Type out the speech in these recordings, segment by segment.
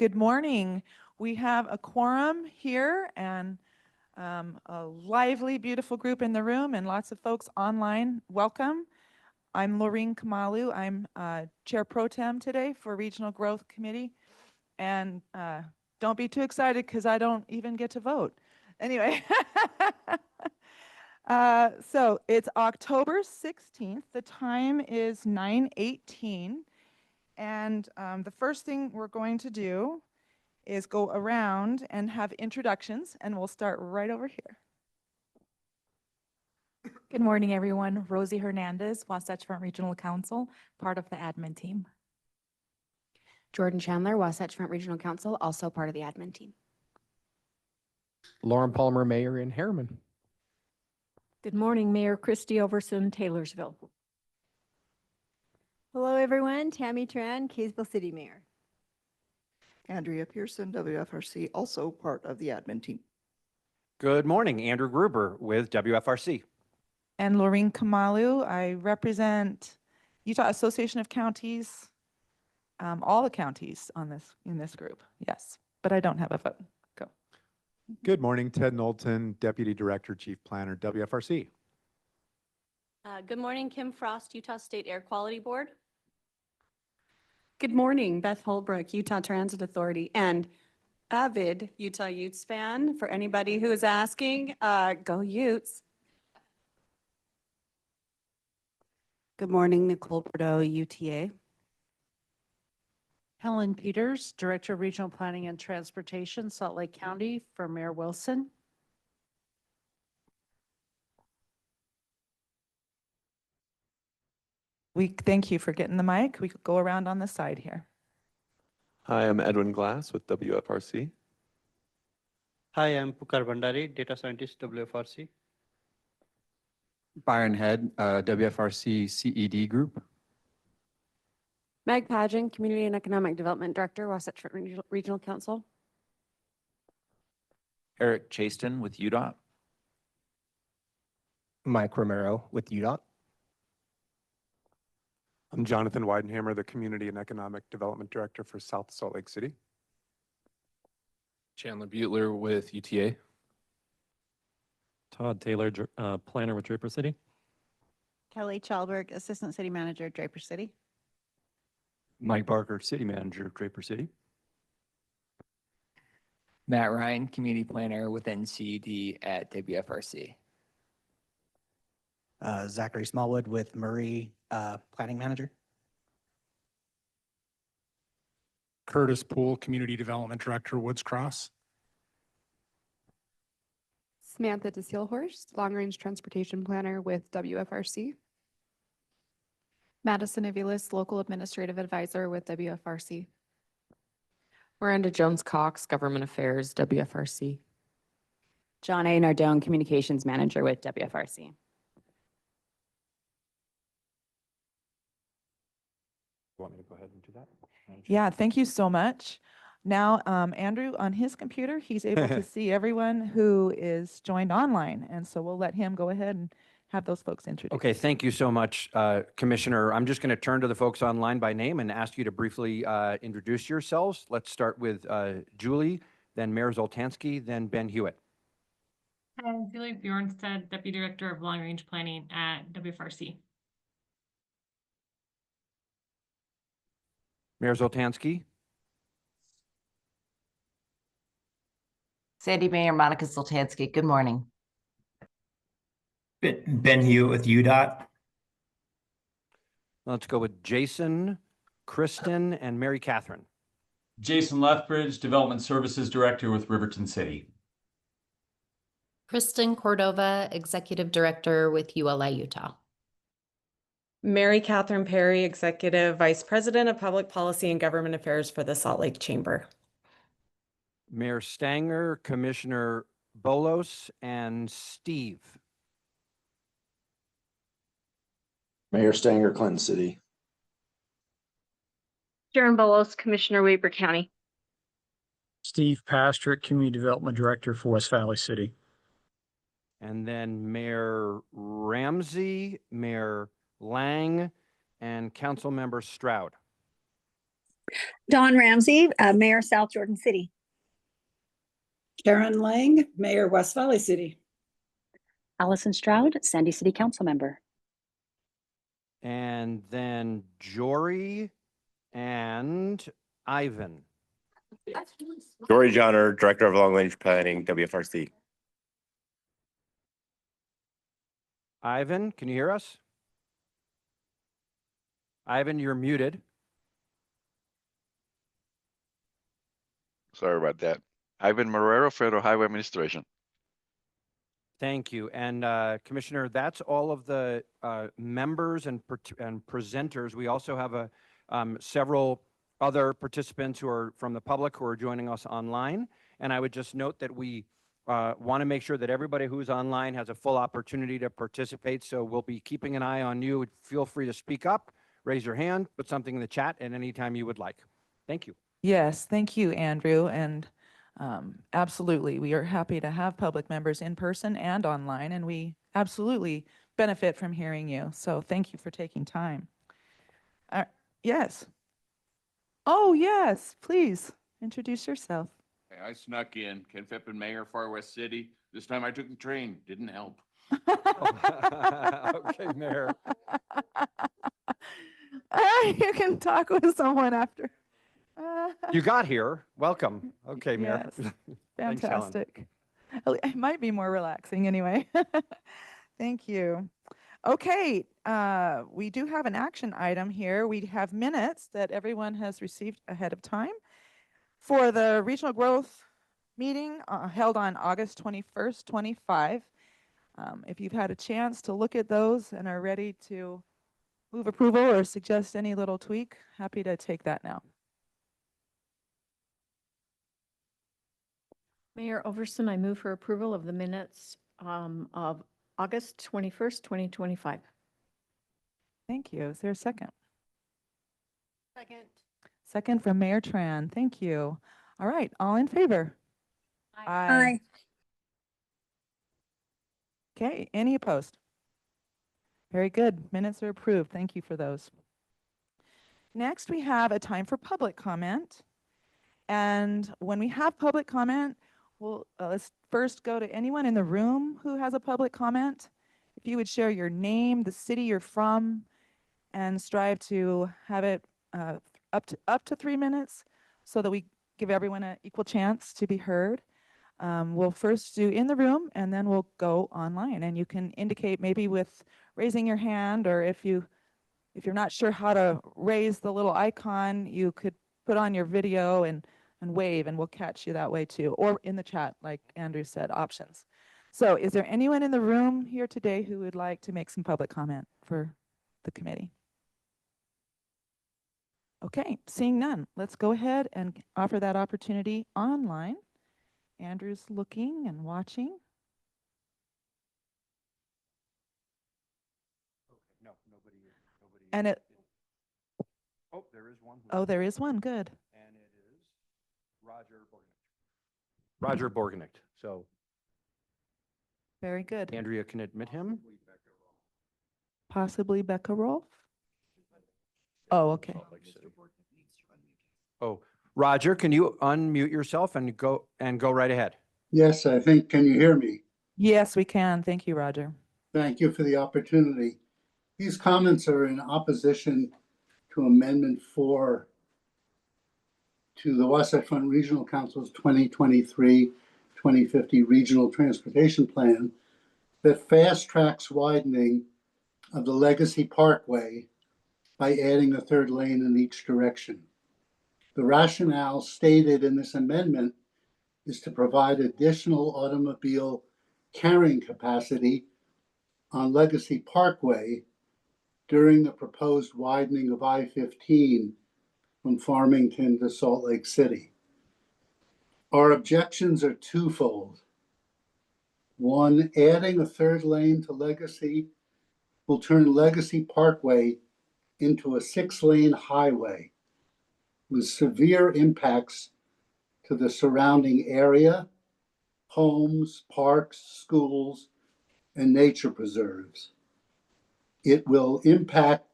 Good morning. We have a quorum here and a lively, beautiful group in the room and lots of folks online. Welcome. I'm Laureen Kamalu. I'm Chair Pro Tem today for Regional Growth Committee. And don't be too excited because I don't even get to vote. Anyway, so it's October 16th. The time is 9:18. And the first thing we're going to do is go around and have introductions, and we'll start right over here. Good morning, everyone. Rosie Hernandez, Wasatch Front Regional Council, part of the admin team. Jordan Chandler, Wasatch Front Regional Council, also part of the admin team. Lauren Palmer, Mayor in Harriman. Good morning, Mayor Christy Overson, Taylorsville. Hello, everyone. Tammy Tran, Kaysville City Mayor. Andrea Pearson, WFRC, also part of the admin team. Good morning, Andrew Gruber with WFRC. And Laureen Kamalu. I represent Utah Association of Counties, all the counties in this group. Yes, but I don't have a vote. Go. Good morning, Ted Knowlton, Deputy Director, Chief Planner, WFRC. Good morning, Kim Frost, Utah State Air Quality Board. Good morning, Beth Holbrook, Utah Transit Authority, and avid Utah Utes fan. For anybody who is asking, go Utes. Good morning, Nicole Bordeaux, UTA. Helen Peters, Director of Regional Planning and Transportation, Salt Lake County, for Mayor Wilson. We thank you for getting the mic. We could go around on the side here. Hi, I'm Edwin Glass with WFRC. Hi, I'm Pukar Bandari, Data Scientist, WFRC. Byron Head, WFRC CED Group. Meg Pageant, Community and Economic Development Director, Wasatch Front Regional Council. Eric Chaston with UDOT. Mike Romero with UDOT. I'm Jonathan Weidenhammer, the Community and Economic Development Director for South Salt Lake City. Chandler Butler with UTA. Todd Taylor, Planner with Draper City. Kelly Chalberg, Assistant City Manager, Draper City. Mike Barker, City Manager, Draper City. Matt Ryan, Community Planner with NCD at WFRC. Zachary Smallwood with Murray, Planning Manager. Curtis Poole, Community Development Director, Woods Cross. Samantha DeSealhorst, Long Range Transportation Planner with WFRC. Madison Aviles, Local Administrative Advisor with WFRC. Miranda Jones-Cox, Government Affairs, WFRC. John A. Nardone, Communications Manager with WFRC. Want me to go ahead and do that? Yeah, thank you so much. Now, Andrew, on his computer, he's able to see everyone who is joined online. And so we'll let him go ahead and have those folks introduced. Okay, thank you so much, Commissioner. I'm just going to turn to the folks online by name and ask you to briefly introduce yourselves. Let's start with Julie, then Mayor Zoltansky, then Ben Hewitt. Hi, I'm Julie Bjornstad, Deputy Director of Long Range Planning at WFRC. Mayor Zoltansky. Sandy Mayor Monica Zoltansky. Good morning. Ben Hewitt with UDOT. Let's go with Jason, Kristen, and Mary Catherine. Jason Lethbridge, Development Services Director with Riverton City. Kristen Cordova, Executive Director with ULI Utah. Mary Catherine Perry, Executive Vice President of Public Policy and Government Affairs for the Salt Lake Chamber. Mayor Stanger, Commissioner Bolos, and Steve. Mayor Stanger, Clinton City. Sharon Bolos, Commissioner Weber County. Steve Pastrick, Community Development Director for West Valley City. And then Mayor Ramsey, Mayor Lang, and Councilmember Stroud. Don Ramsey, Mayor, South Jordan City. Karen Lang, Mayor, West Valley City. Allison Stroud, Sandy City Council Member. And then Jory and Ivan. Jory Johnner, Director of Long Range Planning, WFRC. Ivan, can you hear us? Ivan, you're muted. Sorry about that. Ivan Marrero, Federal Highway Administration. Thank you. And Commissioner, that's all of the members and presenters. We also have several other participants who are from the public who are joining us online. And I would just note that we want to make sure that everybody who's online has a full opportunity to participate. So we'll be keeping an eye on you. Feel free to speak up, raise your hand, put something in the chat at any time you would like. Thank you. Yes, thank you, Andrew. And absolutely, we are happy to have public members in person and online, and we absolutely benefit from hearing you. So thank you for taking time. Yes. Oh, yes, please introduce yourself. Hey, I snuck in. Ken Fippen, Mayor, Far West City. This time I took the train. Didn't help. Okay, Mayor. You can talk with someone after. You got here. Welcome. Okay, Mayor. Yes. Thanks, Helen. Fantastic. It might be more relaxing anyway. Thank you. Okay, we do have an action item here. We have minutes that everyone has received ahead of time for the regional growth meeting held on August 21st, 25. If you've had a chance to look at those and are ready to move approval or suggest any little tweak, happy to take that now. Mayor Overson, I move for approval of the minutes of August 21st, 2025. Thank you. Is there a second? Second. Second from Mayor Tran. Thank you. All right, all in favor? Aye. Okay, any opposed? Very good. Minutes are approved. Thank you for those. Next, we have a time for public comment. And when we have public comment, let's first go to anyone in the room who has a public comment. If you would share your name, the city you're from, and strive to have it up to 3 minutes so that we give everyone an equal chance to be heard. We'll first do in the room and then we'll go online, and you can indicate maybe with raising your hand, or if you're not sure how to raise the little icon, you could put on your video and wave, and we'll catch you that way too, or in the chat, like Andrew said, options. So is there anyone in the room here today who would like to make some public comment for the committee? Okay, seeing none, let's go ahead and offer that opportunity online. Andrew's looking and watching. No, nobody. And it. Oh, there is one. Oh, there is one. Good. And it is Roger Borgenicht. Roger Borgenicht. So. Very good. Andrea can admit him. Possibly Becca Rolfe. Oh, okay. Oh, Roger, can you unmute yourself and go right ahead? Yes, I think. Can you hear me? Yes, we can. Thank you, Roger. Thank you for the opportunity. These comments are in opposition to Amendment 4 to the Wasatch Front Regional Council's 2023-2050 Regional Transportation Plan that fast tracks widening of the Legacy Parkway by adding a third lane in each direction. The rationale stated in this amendment is to provide additional automobile carrying capacity on Legacy Parkway during the proposed widening of I-15 from Farmington to Salt Lake City. Our objections are twofold. One, adding a third lane to Legacy will turn Legacy Parkway into a 6-lane highway with severe impacts to the surrounding area, homes, parks, schools, and nature preserves. It will impact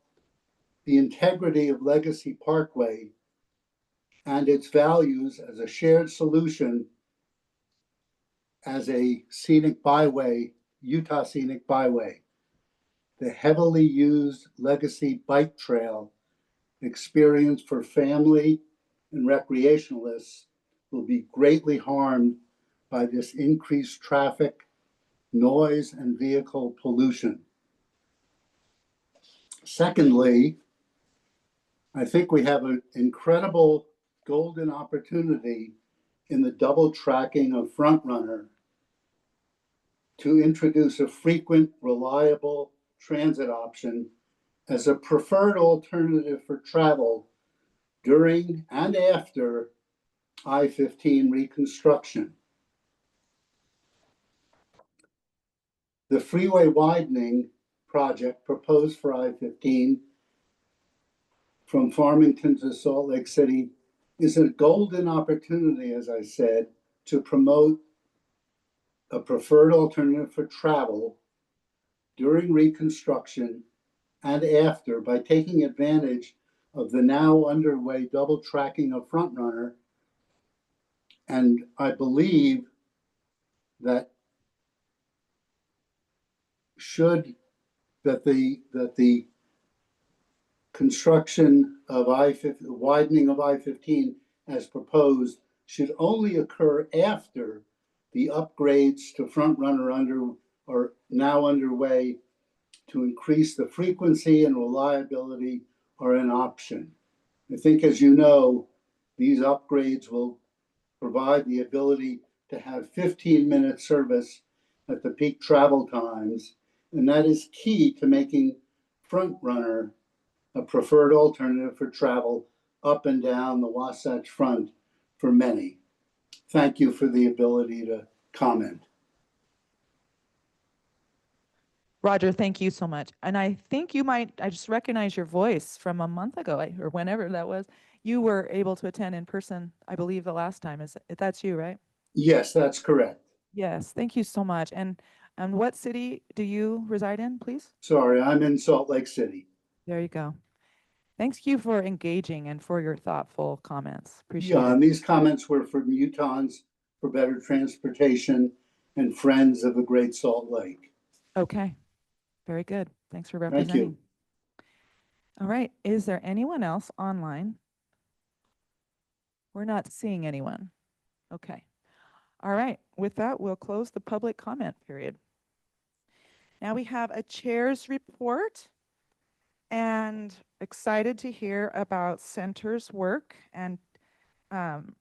the integrity of Legacy Parkway and its values as a shared solution as a scenic byway, Utah Scenic Byway. The heavily used legacy bike trail experience for family and recreationalists will be greatly harmed by this increased traffic, noise, and vehicle pollution. Secondly, I think we have an incredible golden opportunity in the double tracking of FrontRunner to introduce a frequent, reliable transit option as a preferred alternative for travel during and after I-15 reconstruction. The freeway widening project proposed for I-15 from Farmington to Salt Lake City is a golden opportunity, as I said, to promote a preferred alternative for travel during reconstruction and after by taking advantage of the now underway double tracking of FrontRunner. And I believe that the construction of widening of I-15 as proposed should only occur after the upgrades to FrontRunner are now underway to increase the frequency and reliability are an option. I think, as you know, these upgrades will provide the ability to have 15-minute service at the peak travel times, and that is key to making FrontRunner a preferred alternative for travel up and down the Wasatch Front for many. Thank you for the ability to comment. Roger, thank you so much. And I think I just recognize your voice from a month ago or whenever that was. You were able to attend in person, I believe, the last time. That's you, right? Yes, that's correct. Yes, thank you so much. And what city do you reside in, please? Sorry, I'm in Salt Lake City. There you go. Thank you for engaging and for your thoughtful comments. Appreciate Yeah, it. and these comments were from Utahns for Better Transportation and Friends of the Great Salt Lake. Okay, very good. Thanks for Thank representing. you. All right, is there anyone else online? We're not seeing anyone. Okay. All right, with that, we'll close the public comment period. Now we have a chair's report, and excited to hear about Center's work. And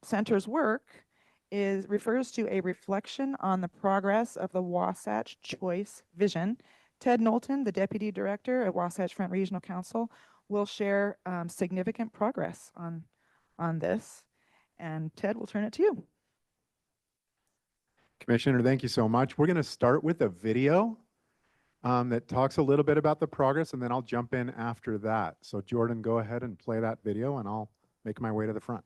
Center's work refers to a reflection on the progress of the Wasatch Choice Vision. Ted Knowlton, the Deputy Director at Wasatch Front Regional Council, will share significant progress on this. And Ted, we'll turn it to you. Commissioner, thank you so much. We're going to start with a video that talks a little bit about the progress, and then I'll jump in after that. So Jordan, go ahead and play that video, and I'll make my way to the front.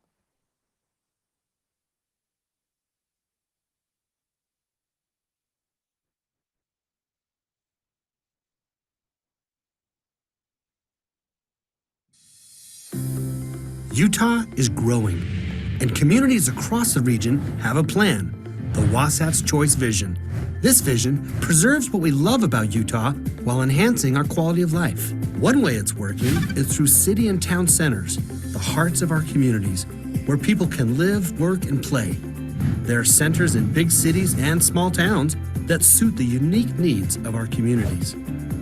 Utah is growing, and communities across the region have a plan, the Wasatch Choice Vision. This vision preserves what we love about Utah while enhancing our quality of life. One way it's working is through city and town centers, the hearts of our communities, where people can live, work, and play. There are centers in big cities and small towns that suit the unique needs of our communities.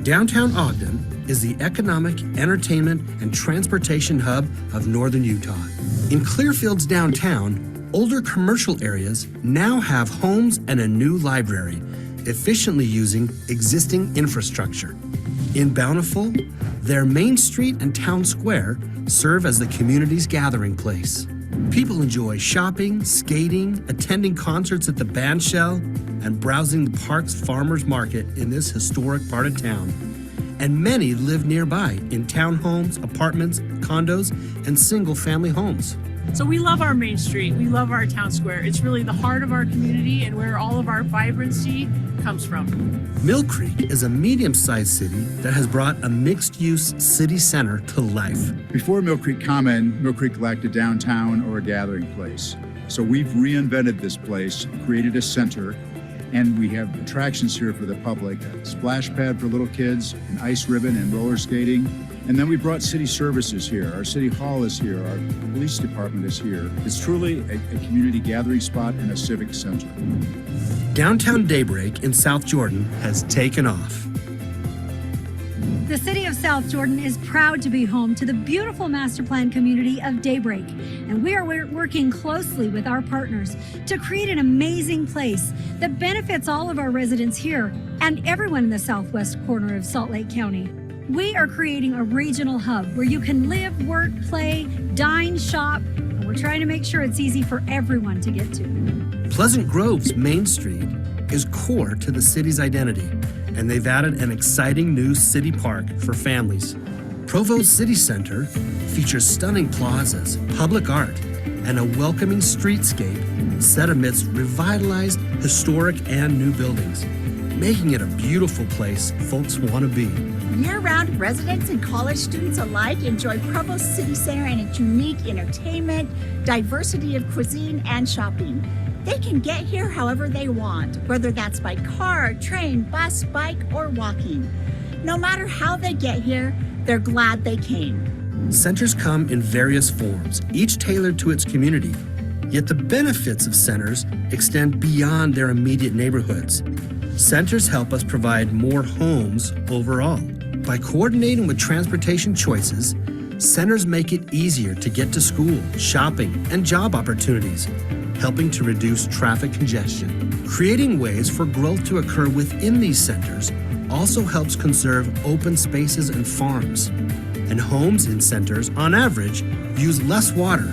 Downtown Ogden is the economic, entertainment, and transportation hub of northern Utah. In Clearfield's downtown, older commercial areas now have homes and a new library, efficiently using existing infrastructure. In Bountiful, their Main Street and Town Square serve as the community's gathering place. People enjoy shopping, skating, attending concerts at the bandshell, and browsing the park's farmers market in this historic part of town. and many live nearby in townhomes, apartments, condos, and single-family homes. So we love our Main Street. We love our town square. It's really the heart of our community and where all of our vibrancy comes from. Mill Creek is a medium-sized city that has brought a mixed-use city center to life. Before Mill Creek Common, Mill Creek lacked a downtown or a gathering place. So we've reinvented this place, created a center, and we have attractions here for the public, a splash pad for little kids, an ice ribbon and roller skating. And then we brought city services here. Our city hall is here. Our police department is here. It's truly a community gathering spot and a civic center. Downtown Daybreak in South Jordan has taken off. The city of South Jordan is proud to be home to the beautiful master plan community of Daybreak, and we are working closely with our partners to create an amazing place that benefits all of our residents here and everyone in the southwest corner of Salt Lake County. We are creating a regional hub where you can live, work, play, dine, shop, and we're trying to make sure it's easy for everyone to get to. Pleasant Grove's Main Street is core to the city's identity, and they've added an exciting new city park for families. Provo's City Center features stunning plazas, public art, and a welcoming streetscape set amidst revitalized, historic, and new buildings, making it a beautiful place folks want to be. Year-round residents and college students alike enjoy Provo City Center and its unique entertainment, diversity of cuisine, and shopping. They can get here however they want, whether that's by car, train, bus, bike, or walking. No matter how they get here, they're glad they came. Centers come in various forms, each tailored to its community. Yet the benefits of centers extend beyond their immediate neighborhoods. Centers help us provide more homes overall. By coordinating with transportation choices, centers make it easier to get to school, shopping, and job opportunities, helping to reduce traffic congestion. Creating ways for growth to occur within these centers also helps conserve open spaces and farms. And homes in centers, on average, use less water,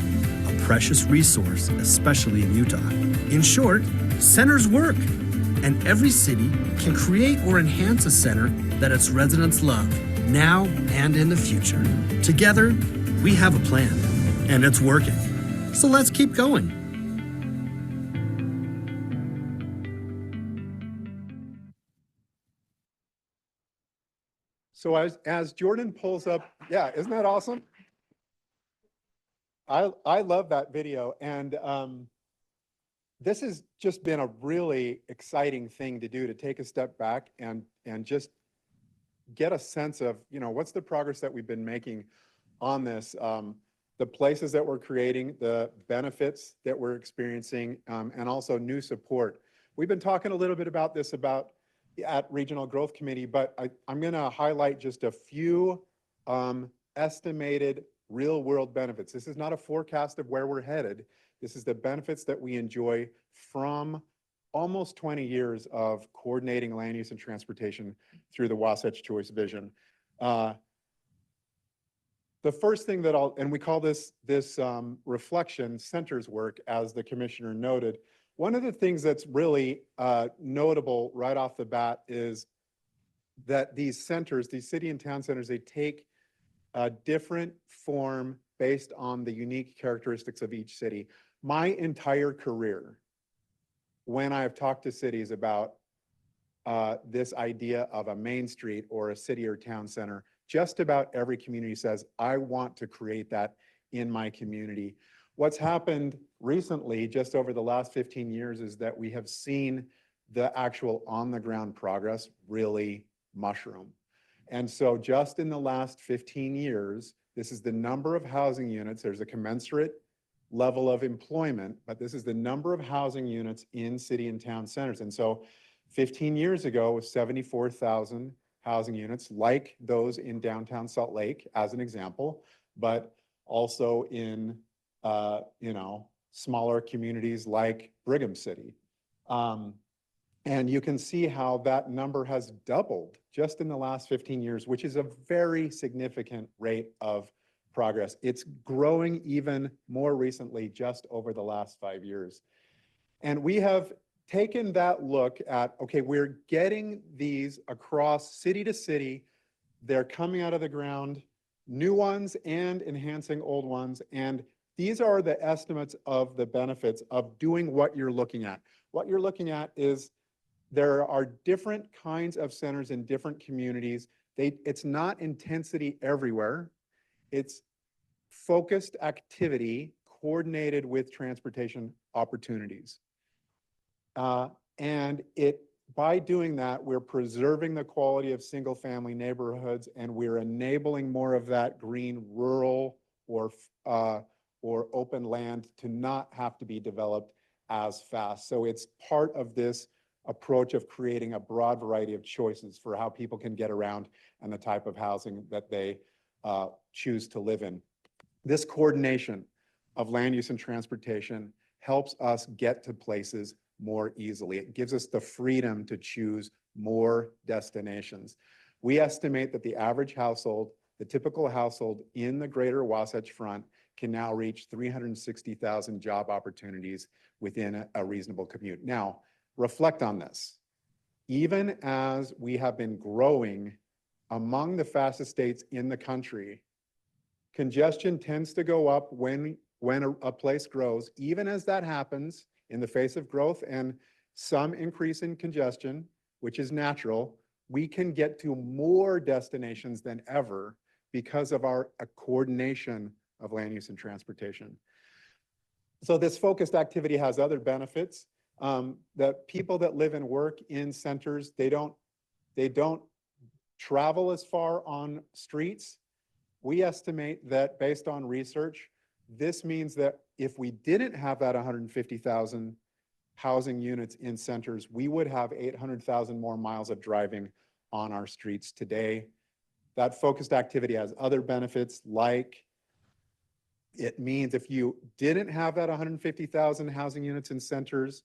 a precious resource, especially in Utah. In short, centers work, and every city can create or enhance a center that its residents love, now and in the future. Together, we have a plan, and it's working. So let's keep going. So as Jordan pulls up, yeah, isn't that awesome? I love that video, and this has just been a really exciting thing to do, to take a step back and just get a sense of, you know, what's the progress that we've been making on this, the places that we're creating, the benefits that we're experiencing, and also new support. We've been talking a little bit about this at Regional Growth Committee, but I'm going to highlight just a few estimated real world benefits. This is not a forecast of where we're headed. This is the benefits that we enjoy from almost 20 years of coordinating land use and transportation through the Wasatch Choice Vision. The first thing that and we call this reflection centers work, as the commissioner noted. One of the things that's really notable right off the bat is that these centers, these city and town centers, they take a different form based on the unique characteristics of each city. My entire career, when I have talked to cities about this idea of a main street or a city or town center, just about every community says, I want to create that in my community. What's happened recently, just over the last 15 years, is that we have seen the actual on-the-ground progress really mushroom. And so just in the last 15 years, this is the number of housing units. There's a commensurate level of employment, but this is the number of housing units in city and town centers. And so 15 years ago was 74,000 housing units, like those in downtown Salt Lake, as an example, but also in smaller communities like Brigham City. And you can see how that number has doubled just in the last 15 years, which is a very significant rate of progress. It's growing even more recently, just over the last 5 years. And we have taken that look at, okay, we're getting these across city to city. They're coming out of the ground, new ones and enhancing old ones. And these are the estimates of the benefits of doing what you're looking at. What you're looking at is there are different kinds of centers in different communities. It's not intensity everywhere. It's focused activity coordinated with transportation opportunities. And by doing that, we're preserving the quality of single family neighborhoods, and we're enabling more of that green rural or open land to not have to be developed as fast. So it's part of this approach of creating a broad variety of choices for how people can get around and the type of housing that they choose to live in. This coordination of land use and transportation helps us get to places more easily. It gives us the freedom to choose more destinations. We estimate that the average household, the typical household in the greater Wasatch Front, can now reach 360,000 job opportunities within a reasonable commute. Now, reflect on this. Even as we have been growing among the fastest states in the country, congestion tends to go up when a place grows. Even as that happens, in the face of growth and some increase in congestion, which is natural, we can get to more destinations than ever because of our coordination of land use and transportation. So this focused activity has other benefits. That people that live and work in centers, they don't travel as far on streets. We estimate that based on research, this means that if we didn't have that 150,000 housing units in centers, we would have 800,000 more miles of driving on our streets today. That focused activity has other benefits, like it means if you didn't have that 150,000 housing units in centers,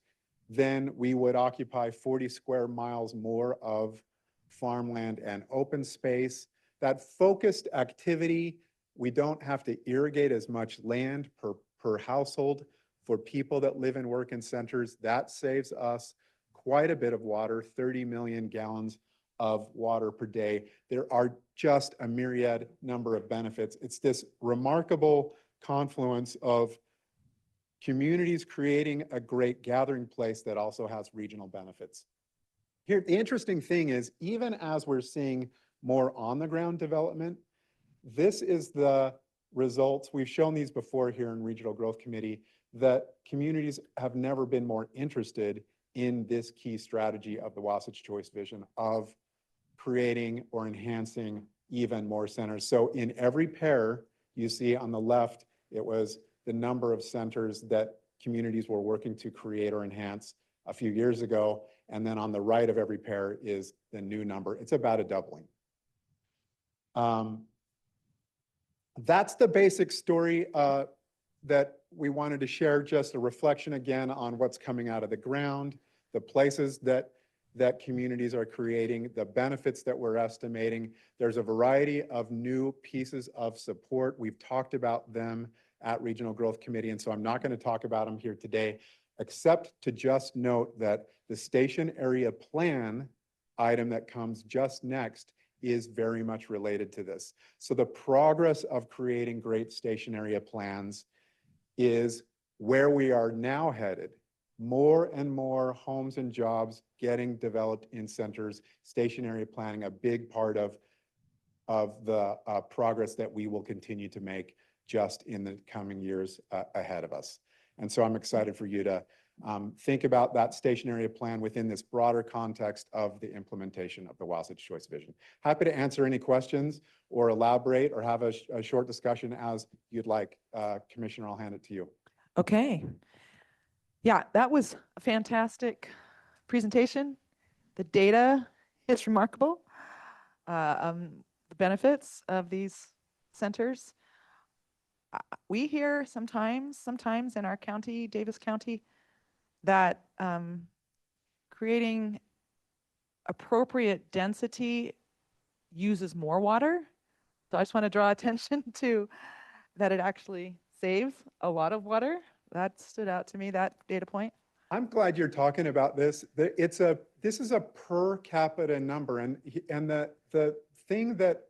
then we would occupy 40 square miles more of farmland and open space. That focused activity, we don't have to irrigate as much land per household. For people that live and work in centers, that saves us quite a bit of water, 30 million gallons of water per day. There are just a myriad number of benefits. It's this remarkable confluence of communities creating a great gathering place that also has regional benefits. Here, the interesting thing is, even as we're seeing more on the ground development, this is the results. We've shown these before here in Regional Growth Committee, that communities have never been more interested in this key strategy of the Wasatch Choice Vision of creating or enhancing even more centers. So in every pair, you see on the left, it was the number of centers that communities were working to create or enhance a few years ago. And then on the right of every pair is the new number. It's about a doubling. That's the basic story that we wanted to share, just a reflection again on what's coming out of the ground, the places that communities are creating, the benefits that we're estimating. There's a variety of new pieces of support. We've talked about them at Regional Growth Committee, and so I'm not going to talk about them here today, except to just note that the station area plan item that comes just next is very much related to this. So the progress of creating great station area plans is where we are now headed. More and more homes and jobs getting developed in centers, station area planning, a big part of the progress that we will continue to make just in the coming years ahead of us. And so I'm excited for you to think about that station area plan within this broader context of the implementation of the Wasatch Choice Vision. Happy to answer any questions or elaborate or have a short discussion as you'd like. Commissioner, I'll hand it to you. Okay. Yeah, that was a fantastic presentation. The data is remarkable. The benefits of these centers. We hear sometimes in our county, Davis County, that creating appropriate density uses more water. So I just want to draw attention to that it actually saves a lot of water. That stood out to me, that data point. I'm glad you're talking about this. This is a per capita number, and the thing that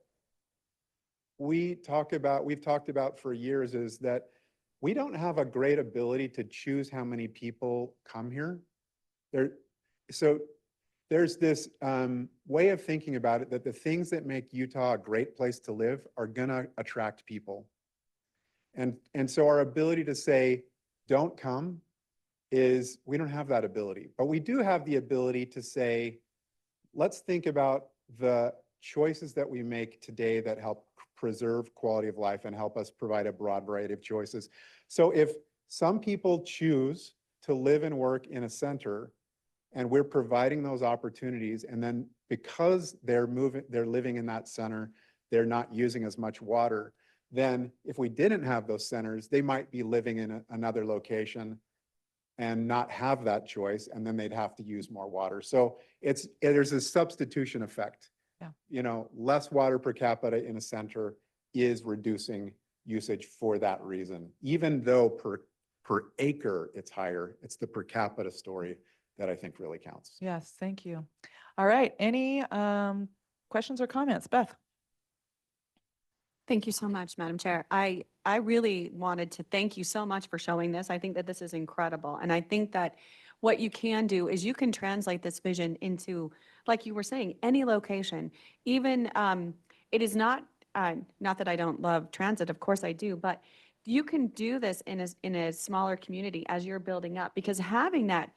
we've talked about for years is that we don't have a great ability to choose how many people come here. So there's this way of thinking about it that the things that make Utah a great place to live are gonna attract people. And so our ability to say, don't come, is we don't have that ability. But we do have the ability to say, let's think about the choices that we make today that help preserve quality of life and help us provide a broad variety of choices. So if some people choose to live and work in a center, and we're providing those opportunities, and then because they're living in that center, they're not using as much water, then if we didn't have those centers, they might be living in another location and not have that choice, and then they'd have to use more water. So there's a substitution effect. Yeah. You know, less water per capita in a center is reducing usage for that reason. Even though per acre it's higher, it's the per capita story that I think really counts. Yes, thank you. All right, any questions or comments? Beth? Thank you so much, Madam Chair. I really wanted to thank you so much for showing this. I think that this is incredible. And I think that what you can do is you can translate this vision into, like you were saying, any location. Even, it is not that I don't love transit, of course I do, but you can do this in a smaller community as you're building up, because having that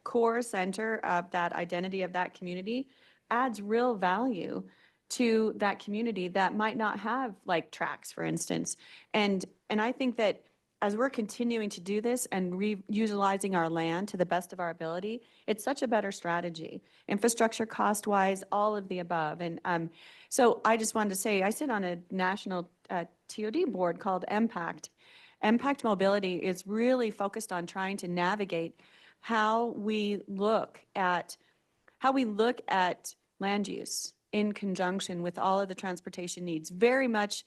core center of that identity of that community adds real value to that community that might not have like tracks, for instance. And I think that as we're continuing to do this and reutilizing our land to the best of our ability, it's such a better strategy, infrastructure cost-wise, all of the above. And so I just wanted to say, I sit on a national TOD board called MPACT. MPACT Mobility is really focused on trying to navigate how we look at land use in conjunction with all of the transportation needs. Very much,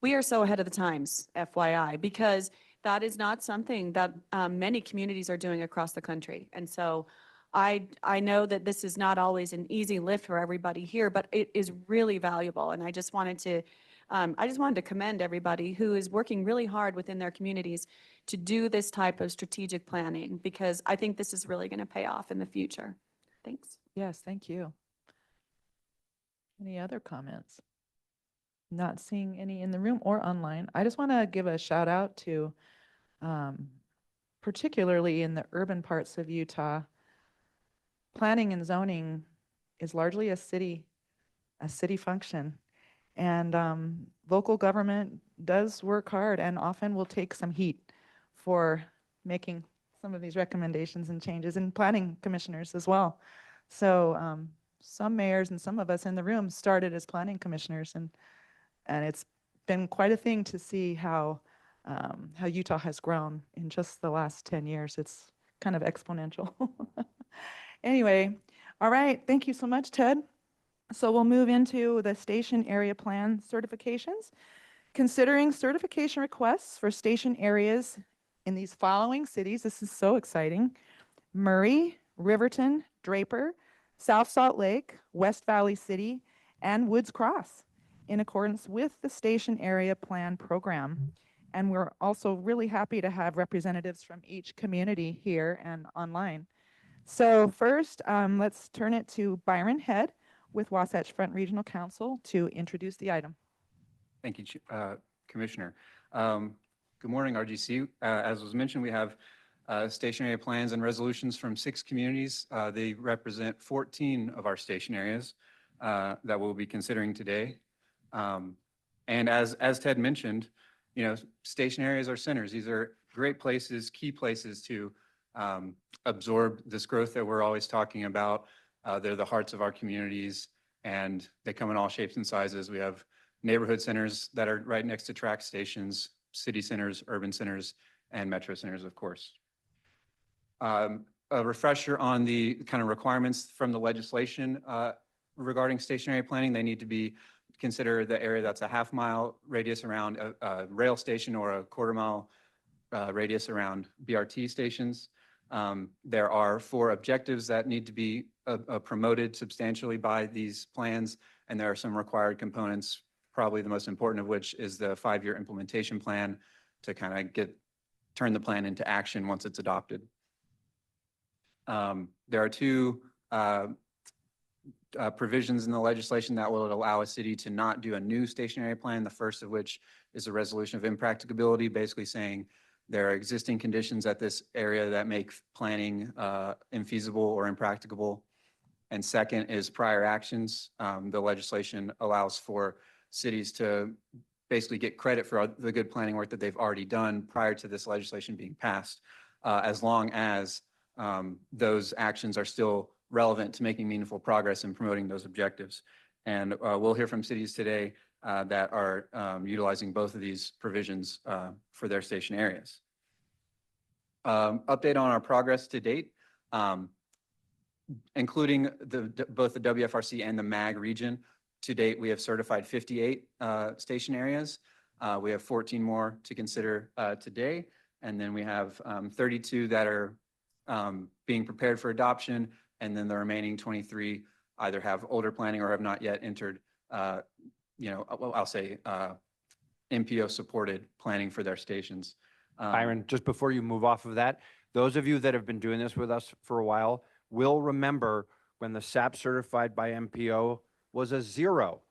we are so ahead of the times, FYI, because that is not something that many communities are doing across the country. And so I know that this is not always an easy lift for everybody here, but it is really valuable. And I just wanted to commend everybody who is working really hard within their communities to do this type of strategic planning, because I think this is really going to pay off in the future. Thanks. Yes, thank you. Any other comments? Not seeing any in the room or online. I just want to give a shout out to, particularly in the urban parts of Utah, planning and zoning is largely a city function. And local government does work hard and often will take some heat for making some of these recommendations and changes, and planning commissioners as well. So some mayors and some of us in the room started as planning commissioners, and it's been quite a thing to see how Utah has grown in just the last 10 years. It's kind of exponential. Anyway, all right, thank you so much, Ted. So we'll move into the station area plan certifications. Considering certification requests for station areas in these following cities, this is so exciting: Murray, Riverton, Draper, South Salt Lake, West Valley City, and Woods Cross, in accordance with the station area plan program. And we're also really happy to have representatives from each community here and online. So first, let's turn it to Byron Head with Wasatch Front Regional Council to introduce the item. Thank you, Commissioner. Good morning, RGC. As was mentioned, we have station area plans and resolutions from 6 communities. They represent 14 of our station areas that we'll be considering today. And as Ted mentioned, station areas are centers. These are great places, key places to absorb this growth that we're always talking about. They're the hearts of our communities, and they come in all shapes and sizes. We have neighborhood centers that are right next to track stations, city centers, urban centers, and metro centers, of course. A refresher on the kind of requirements from the legislation regarding station area planning. They need to consider the area that's a half-mile radius around a rail station or a quarter-mile radius around BRT stations. There are 4 objectives that need to be promoted substantially by these plans, and there are some required components probably the most important of which is the 5-year implementation plan to kind of turn the plan into action once it's adopted. There are two provisions in the legislation that will allow a city to not do a new stationary plan. The first of which is a resolution of impracticability, basically saying there are existing conditions at this area that make planning infeasible or impracticable. And second is prior actions. The legislation allows for cities to basically get credit for the good planning work that they've already done prior to this legislation being passed, as long as those actions are still relevant to making meaningful progress in promoting those objectives. And we'll hear from cities today that are utilizing both of these provisions for their station areas. Update on our progress to date, including both the WFRC and the MAG region. To date, we have certified 58 station areas. We have 14 more to consider today. And then we have 32 that are being prepared for adoption. And then the remaining 23 either have older planning or have not yet entered, I'll say MPO supported planning for their stations. Byron, just before you move off of that, those of you that have been doing this with us for a while will remember when the SAP certified by MPO was a 0,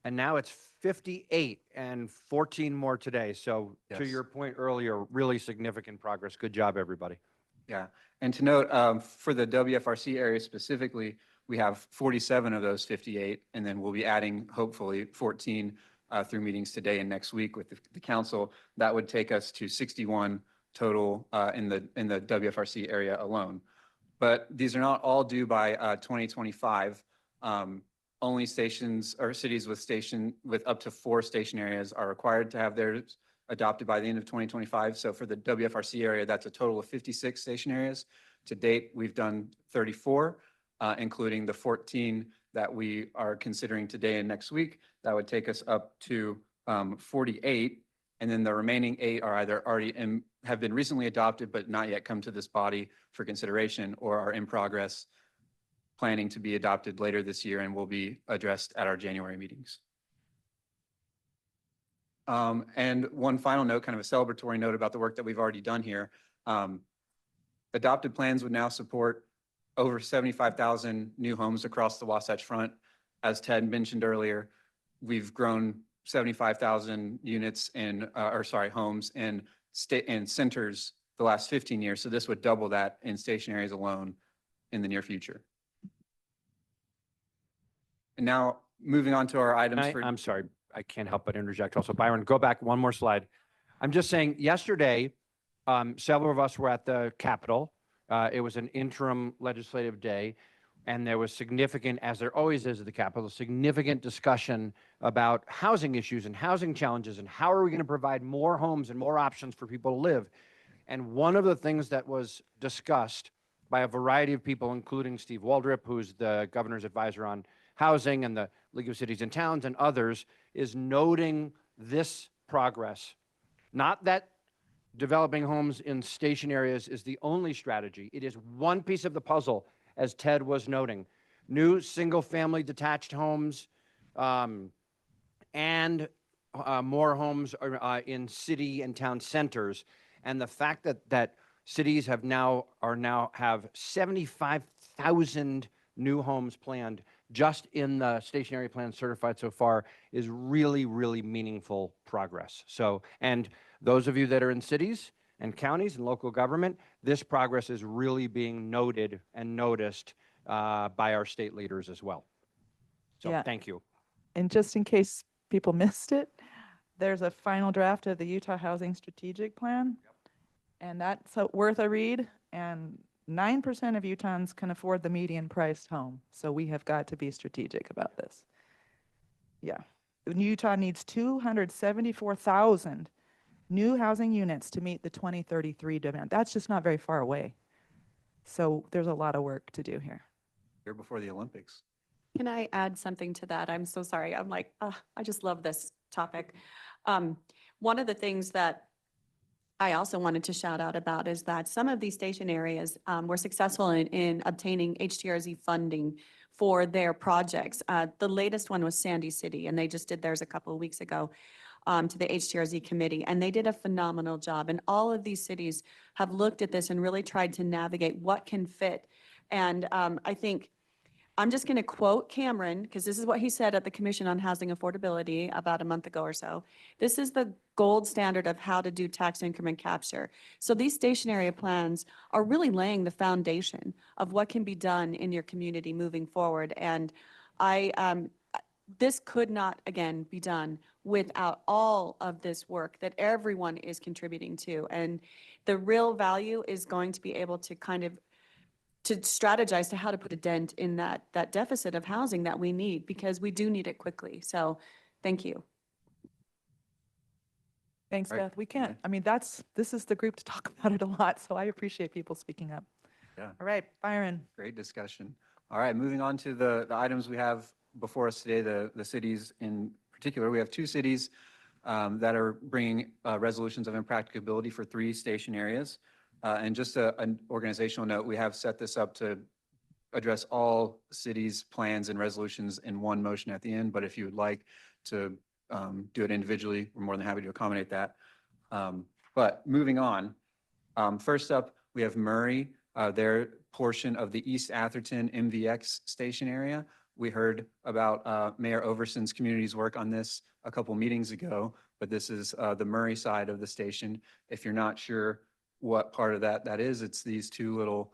and now it's 58 and 14 more today. So to your point earlier, really significant progress. Good job, everybody. Yeah, and to note, for the WFRC area specifically, we have 47 of those 58, and then we'll be adding hopefully 14 through meetings today and next week with the council. That would take us to 61 total in the WFRC area alone. But these are not all due by 2025. Only stations or cities with up to 4 station areas are required to have theirs adopted by the end of 2025. So for the WFRC area, that's a total of 56 station areas. To date, we've done 34, including the 14 that we are considering today and next week. That would take us up to 48. And then the remaining 8 are either have been recently adopted, but not yet come to this body for consideration, or are in progress, planning to be adopted later this year and will be addressed at our January meetings. And one final note, kind of a celebratory note about the work that we've already done here. Adopted plans would now support over 75,000 new homes across the Wasatch Front. As Ted mentioned earlier, we've grown 75,000 units homes in centers the last 15 years. So this would double that in station areas alone in the near future. And now moving on to our items. I'm sorry, I can't help but interject also. Byron, go back one more slide. I'm just saying, yesterday, several of us were at the Capitol. It was an interim legislative day, and there was significant, as there always is at the Capitol, significant discussion about housing issues and housing challenges and how are we going to provide more homes and more options for people to live. And one of the things that was discussed by a variety of people, including Steve Waldrop, who's the governor's advisor on housing, and the League of Cities and Towns and others, is noting this progress. Not that developing homes in station areas is the only strategy. It is one piece of the puzzle, as Ted was noting. New single-family detached homes and more homes in city and town centers. And the fact that cities have have 75,000 new homes planned just in the stationary plan certified so far is really, really meaningful progress. So, and those of you that are in cities and counties and local government, this progress is really being noted and noticed by our state leaders as well. So thank you. And just in case people missed it, there's a final draft of the Utah Housing Strategic Plan. And that's worth a read. And 9% of Utahns can afford the median priced home. So we have got to be strategic about this. Yeah. Utah needs 274,000 new housing units to meet the 2033 demand. That's just not very far away. So there's a lot of work to do here. Here before the Olympics. Can I add something to that? I'm so sorry. I'm like, I just love this topic. One of the things that I also wanted to shout out about is that some of these station areas were successful in obtaining HTRZ funding for their projects. The latest one was Sandy City, and they just did theirs a couple of weeks ago to the HTRZ committee, and they did a phenomenal job. And all of these cities have looked at this and really tried to navigate what can fit. And I think I'm just going to quote Cameron, because this is what he said at the Commission on Housing Affordability about a month ago or so. This is the gold standard of how to do tax increment capture. So these station area plans are really laying the foundation of what can be done in your community moving forward. And this could not, again, be done without all of this work that everyone is contributing to. And the real value is going to be able to kind of to strategize to how to put a dent in that deficit of housing that we need, because we do need it quickly. So thank you. Thanks, Right. Beth. We can't, I mean, this is the group to talk about it a lot, so I appreciate people speaking up. Yeah. All right, Byron. Great discussion. All right, moving on to the items we have before us today, the cities in particular. We have two cities that are bringing resolutions of impracticability for 3 station areas. And just an organizational note, we have set this up to address all cities' plans and resolutions in one motion at the end, but if you would like to do it individually, we're more than happy to accommodate that. But moving on, first up, we have Murray, their portion of the East Atherton MVX station area. We heard about Mayor Overson's community's work on this a couple meetings ago, but this is the Murray side of the station. If you're not sure what part of that is, it's these 2 little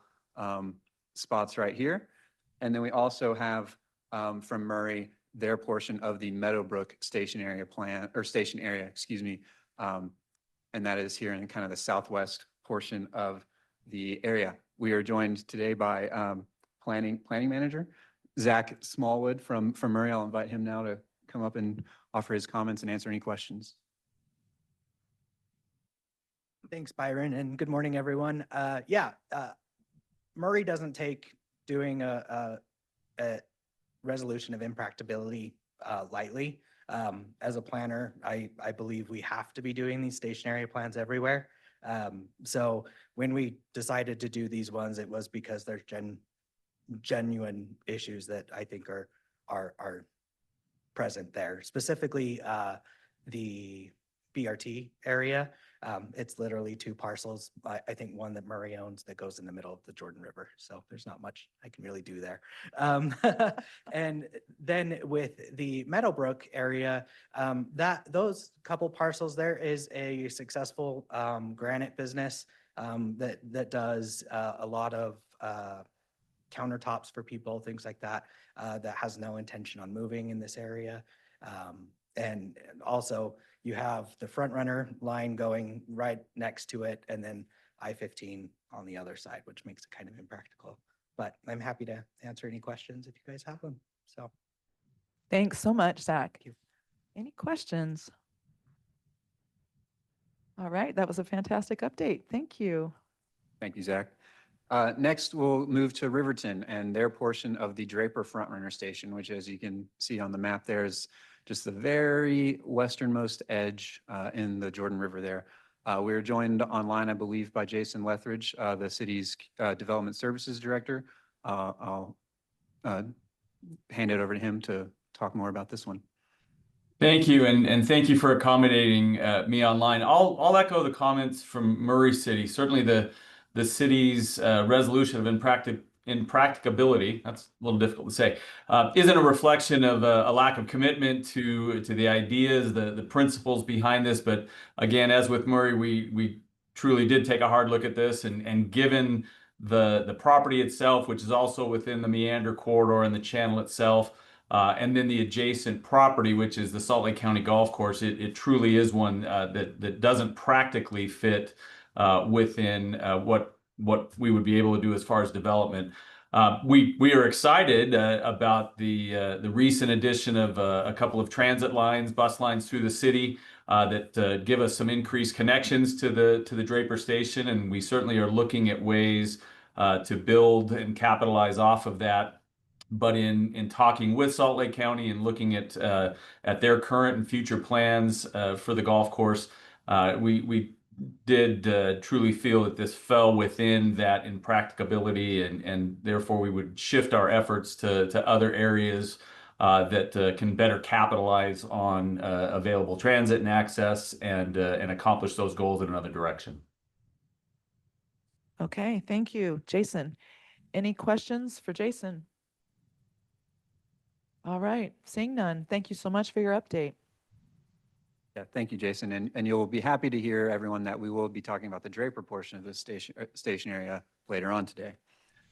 spots right here. And then we also have from Murray, their portion of the Meadowbrook station area plan, or station area, excuse me. And that is here in kind of the southwest portion of the area. We are joined today by planning manager, Zach Smallwood from Murray. I'll invite him now to come up and offer his comments and answer any questions. Thanks, Byron, and good morning, everyone. Murray doesn't take doing a resolution of impracticability lightly. As a planner, I believe we have to be doing these station area plans everywhere. So when we decided to do these ones, it was because there's genuine issues that I think are present there. Specifically, the BRT area. It's literally 2 parcels. I think one that Murray owns that goes in the middle of the Jordan River. So there's not much I can really do there. And then with the Meadowbrook area, those couple parcels, there is a successful granite business that does a lot of countertops for people, things like that, that has no intention on moving in this area. And also you have the front runner line going right next to it, and then I-15 on the other side, which makes it kind of impractical. But I'm happy to answer any questions if you guys have them. So Thanks so much, Zach. Any questions? All right, that was a fantastic update. Thank you. Thank you, Zach. Next, we'll move to Riverton and their portion of the Draper Frontrunner Station, which, as you can see on the map, there is just the very westernmost edge in the Jordan River there. We are joined online, I believe, by Jason Lethridge, the city's Development Services Director. I'll hand it over to him to talk more about this one. Thank you, and thank you for accommodating me online. I'll echo the comments from Murray City. Certainly the city's resolution of impracticability, that's a little difficult to say, isn't a reflection of a lack of commitment to the ideas, the principles behind this. But again, as with Murray, we truly did take a hard look at this, and given the property itself, which is also within the meander corridor and the channel itself, and then the adjacent property, which is the Salt Lake County Golf Course, it truly is one that doesn't practically fit within what we would be able to do as far as development. We are excited about the recent addition of a couple of transit lines, bus lines through the city that give us some increased connections to the Draper Station, and we certainly are looking at ways to build and capitalize off of that. But in talking with Salt Lake County and looking at their current and future plans for the golf course, we did truly feel that this fell within that impracticability, and therefore we would shift our efforts to other areas that can better capitalize on available transit and access and accomplish those goals in another direction. Okay, thank you. Jason, any questions for Jason? All right, seeing none. Thank you so much for your update. Yeah, thank you, Jason. And you'll be happy to hear, everyone, that we will be talking about the Draper portion of this station area later on today.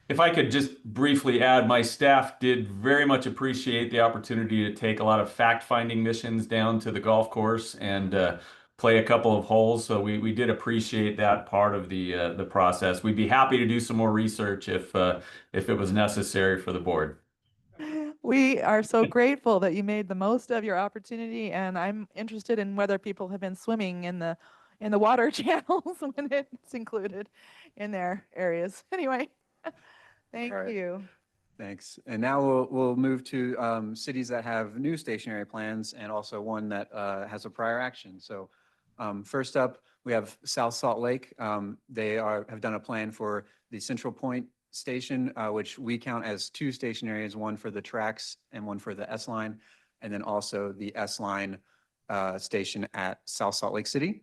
If I could just briefly add, my staff did very much appreciate the opportunity to take a lot of fact-finding missions down to the golf course and play a couple of holes. So we did appreciate that part of the process. We'd be happy to do some more research if it was necessary for the board. We are so grateful that you made the most of your opportunity, and I'm interested in whether people have been swimming in the water channels when it's included in their areas. Anyway, thank All right. you. Thanks. And now we'll move to cities that have new stationary plans and also one that has a prior action. So first up, we have South Salt Lake. They have done a plan for the Central Point station, which we count as two station areas, one for the tracks and one for the S line, and then also the S line station at South Salt Lake City.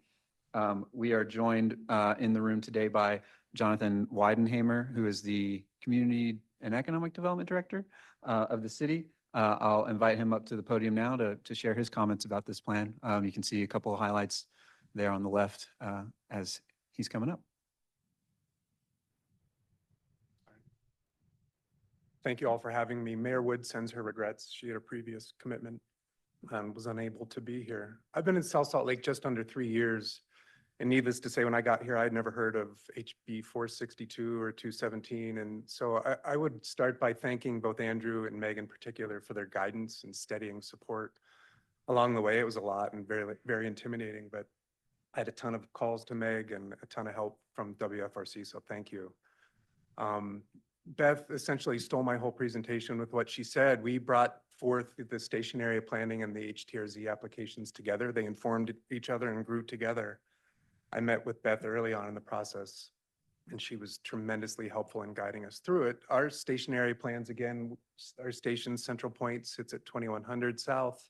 We are joined in the room today by Jonathan Weidenhamer, who is the Community and Economic Development Director of the city. I'll invite him up to the podium now to share his comments about this plan. You can see a couple of highlights there on the left as he's coming up. Thank you all for having me. Mayor Wood sends her regrets. She had a previous commitment and was unable to be here. I've been in South Salt Lake just under 3 years. And needless to say, when I got here, I'd never heard of HB 462 or 217. And so I would start by thanking both Andrew and Meg in particular for their guidance and steadying support along the way. It was a lot and very, very intimidating, but I had a ton of calls to Meg and a ton of help from WFRC, so thank you. Beth essentially stole my whole presentation with what she said. We brought forth the station area planning and the HTRZ applications together. They informed each other and grew together. I met with Beth early on in the process, and she was tremendously helpful in guiding us through it. Our station area plans, again, our station Central Point sits at 2100 South,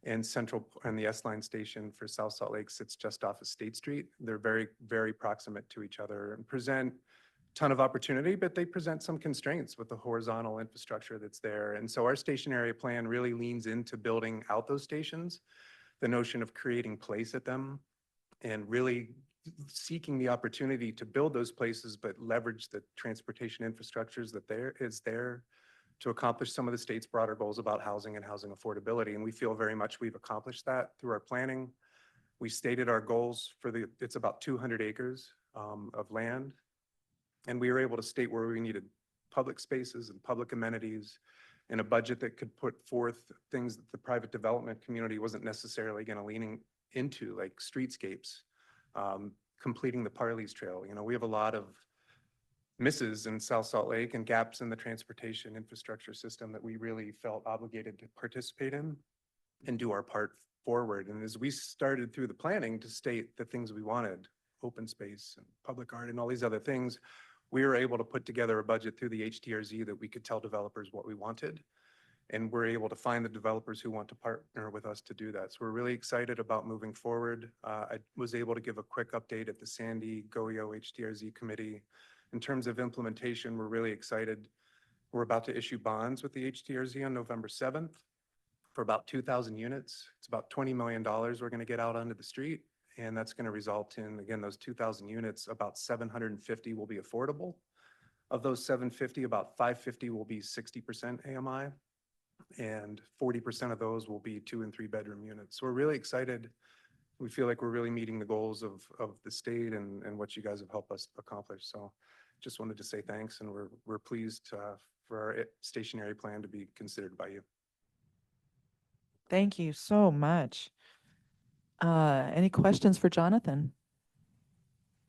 and the S-Line station for South Salt Lake sits just off of State Street. They're very, very proximate to each other and present ton of opportunity, but they present some constraints with the horizontal infrastructure that's there. And so our station area plan really leans into building out those stations, the notion of creating place at them, and really seeking the opportunity to build those places, but leverage the transportation infrastructures that is there to accomplish some of the state's broader goals about housing and housing affordability. And we feel very much we've accomplished that through our planning. We stated our goals for it's about 200 acres of land. And we were able to state where we needed public spaces and public amenities and a budget that could put forth things that the private development community wasn't necessarily going to lean into, like streetscapes, completing the Parleys Trail. You know, we have a lot of misses in South Salt Lake and gaps in the transportation infrastructure system that we really felt obligated to participate in and do our part forward. And as we started through the planning to state the things we wanted, open space and public art and all these other things, we were able to put together a budget through the HTRZ that we could tell developers what we wanted. And we're able to find the developers who want to partner with us to do that. So we're really excited about moving forward. I was able to give a quick update at the Sandy GOEO HTRZ committee. In terms of implementation, we're really excited. We're about to issue bonds with the HTRZ on November 7th for about 2,000 units. It's about $20 million we're going to get out onto the street. And that's going to result in, again, those 2,000 units, about 750 will be affordable. Of those 750, about 550 will be 60% AMI, and 40% of those will be 2 and 3 bedroom units. So we're really excited. We feel like we're really meeting the goals of the state and what you guys have helped us accomplish. So just wanted to say thanks, and we're pleased for our stationary plan to be considered by you. Thank you so much. Any questions for Jonathan?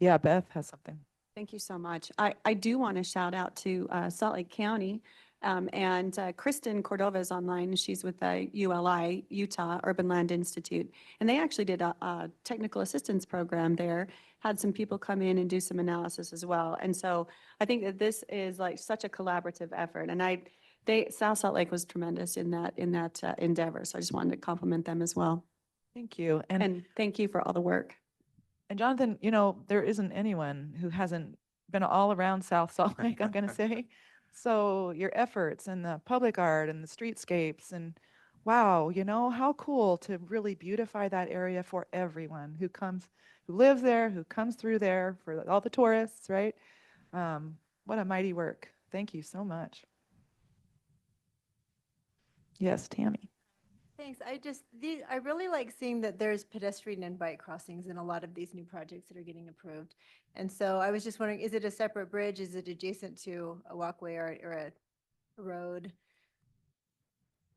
Yeah, Beth has something. Thank you so much. I do want to shout out to Salt Lake County And Kristen Cordova is online. She's with the ULI, Utah Urban Land Institute. And they actually did a technical assistance program there, had some people come in and do some analysis as well. And so I think that this is like such a collaborative effort. And South Salt Lake was tremendous in that endeavor. So I just wanted to compliment them as well. Thank you. And thank you for all the work. And Jonathan, there isn't anyone who hasn't been all around South Salt Lake, I'm going to say. So your efforts and the public art and the streetscapes and wow, how cool to really beautify that area for everyone who lives there, who comes through there, for all the tourists, right? What a mighty work. Thank you so much. Yes, Tammy. Thanks. I really like seeing that there's pedestrian and bike crossings in a lot of these new projects that are getting approved. And so I was just wondering, is it a separate bridge? Is it adjacent to a walkway or a road?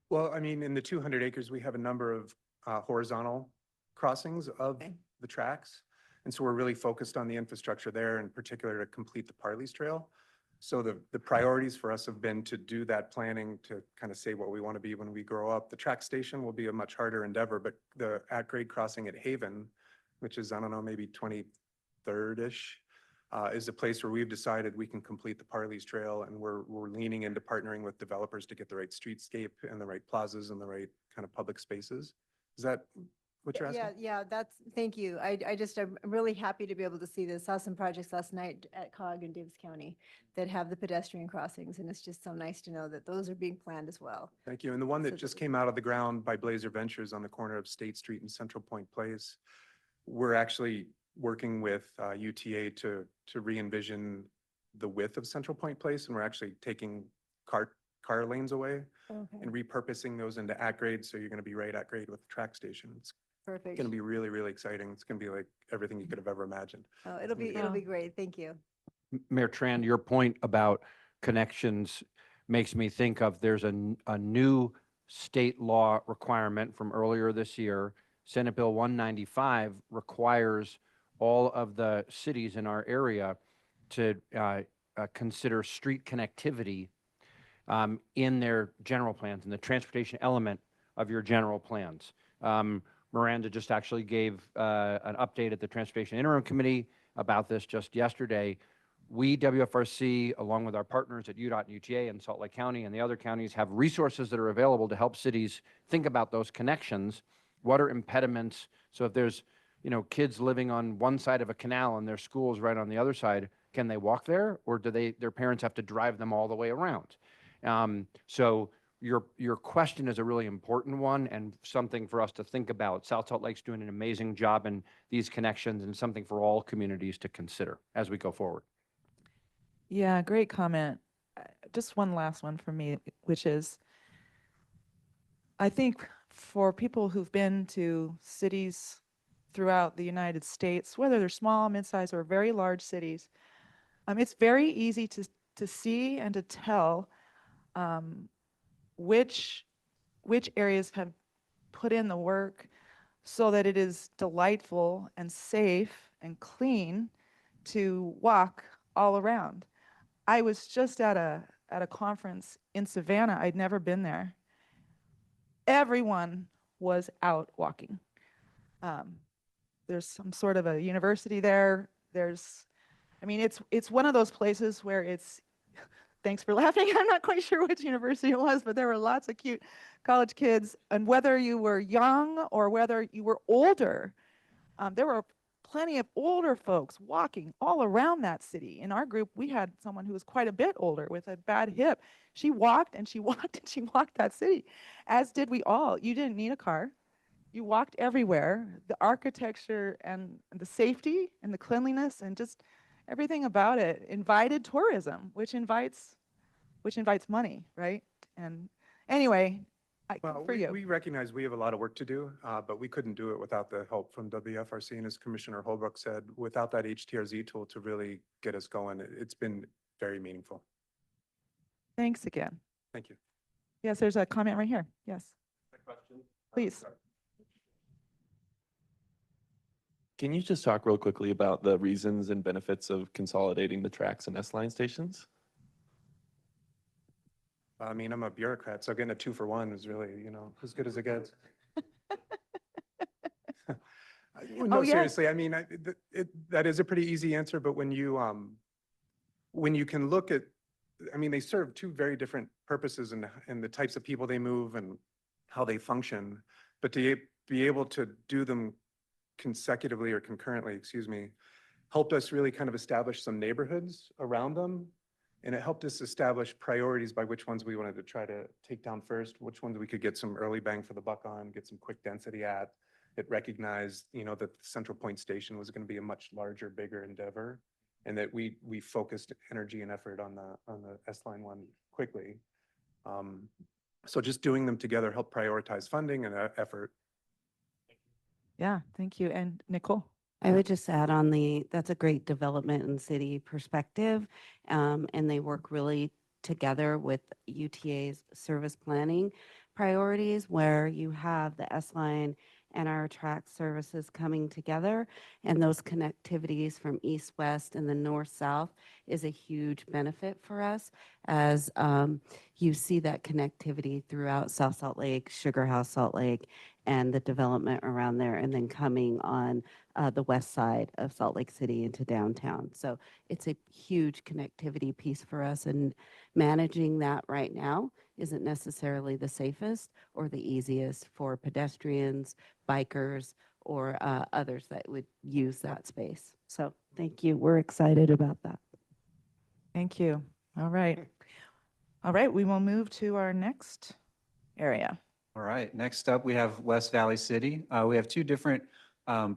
Well, I mean, in the 200 acres, we have a number of horizontal crossings of the tracks. And so we're really focused on the infrastructure there, in particular to complete the Parley's Trail. So the priorities for us have been to do that planning to kind of say what we want to be when we grow up. The track station will be a much harder endeavor, but the at-grade crossing at Haven, which is, I don't know, maybe 23rd-ish, is a place where we've decided we can complete the Parley's Trail, and we're leaning into partnering with developers to get the right streetscape and the right plazas and the right kind of public spaces. Is that what you're asking? Yeah, thank you. I'm really happy to be able to see this. Saw some projects last night at COG in Davis County that have the pedestrian crossings, and it's just so nice to know that those are being planned as well. Thank you. And the one that just came out of the ground by Blazer Ventures on the corner of State Street and Central Point Place, we're actually working with UTA to re-envision the width of Central Point Place, and we're actually taking car lanes away and repurposing those into at-grade, so you're going to be right at grade with the track station. It's perfect. going to be really, really exciting. It's going to be like everything you could have ever imagined. Oh, it'll be great. Thank you. Mayor Tran, your point about connections makes me think of there's a new state law requirement from earlier this year. Senate Bill 195 requires all of the cities in our area to consider street connectivity in their general plans, and the transportation element of your general plans. Miranda just actually gave an update at the Transportation Interim Committee about this just yesterday. We, WFRC, along with our partners at UDOT and UTA and Salt Lake County and the other counties, have resources that are available to help cities think about those connections. What are impediments? So if there's kids living on one side of a canal and their school is right on the other side, can they walk there, or do their parents have to drive them all the way around? So your question is a really important one and something for us to think about. South Salt Lake's doing an amazing job in these connections, and something for all communities to consider as we go forward. Yeah, great comment. Just one last one for me, which is, I think for people who've been to cities throughout the United States, whether they're small, mid-sized, or very large cities, it's very easy to see and to tell which areas have put in the work so that it is delightful and safe and clean to walk all around. I was just at a conference in Savannah. I'd never been there. Everyone was out walking. There's some sort of a university there. It's one of those places where it's, thanks for laughing. I'm not quite sure which university it was, but there were lots of cute college kids. And whether you were young or whether you were older, there were plenty of older folks walking all around that city. In our group, we had someone who was quite a bit older with a bad hip. She walked and she walked and she walked that city, as did we all. You didn't need a car. You walked everywhere. The architecture and the safety and the cleanliness and just everything about it invited tourism, which invites money, right? And anyway, we recognize we have a lot of work to do, but we couldn't do it without the help from WFRC. And as Commissioner Holbrook said, without that HTRZ tool to really get us going, it's been very meaningful. Thanks again. Thank you. Yes, there's a comment right here. Yes. Please. Can you just talk real quickly about the reasons and benefits of consolidating the tracks and S-line stations? I mean, I'm a bureaucrat, so getting a 2-for-1 is really, as good as it gets. Well, no, Oh, yes. seriously, I mean, that is a pretty easy answer, but when you can look at, I mean, they serve two very different purposes and the types of people they move and how they function, but to be able to do them consecutively or concurrently, excuse me, helped us really kind of establish some neighborhoods around them. And it helped us establish priorities by which ones we wanted to try to take down first, which ones we could get some early bang for the buck on, get some quick density at. It recognized, that the Central Point Station was going to be a much larger, bigger endeavor, and that we focused energy and effort on the S-Line one quickly. So just doing them together helped prioritize funding and effort. Yeah, thank you. And Nicole? I would just add on that's a great development and city perspective. And they work really together with UTA's service planning priorities, where you have the S-Line and our track services coming together, and those connectivities from east-west and the north-south is a huge benefit for us, as you see that connectivity throughout South Salt Lake, Sugar House Salt Lake, and the development around there, and then coming on the west side of Salt Lake City into downtown. So it's a huge connectivity piece for us, and managing that right now isn't necessarily the safest or the easiest for pedestrians, bikers, or others that would use that space. So thank you. We're excited about that. Thank you. All right. All right, we will move to our next area. All right, next up, we have West Valley City. We have two different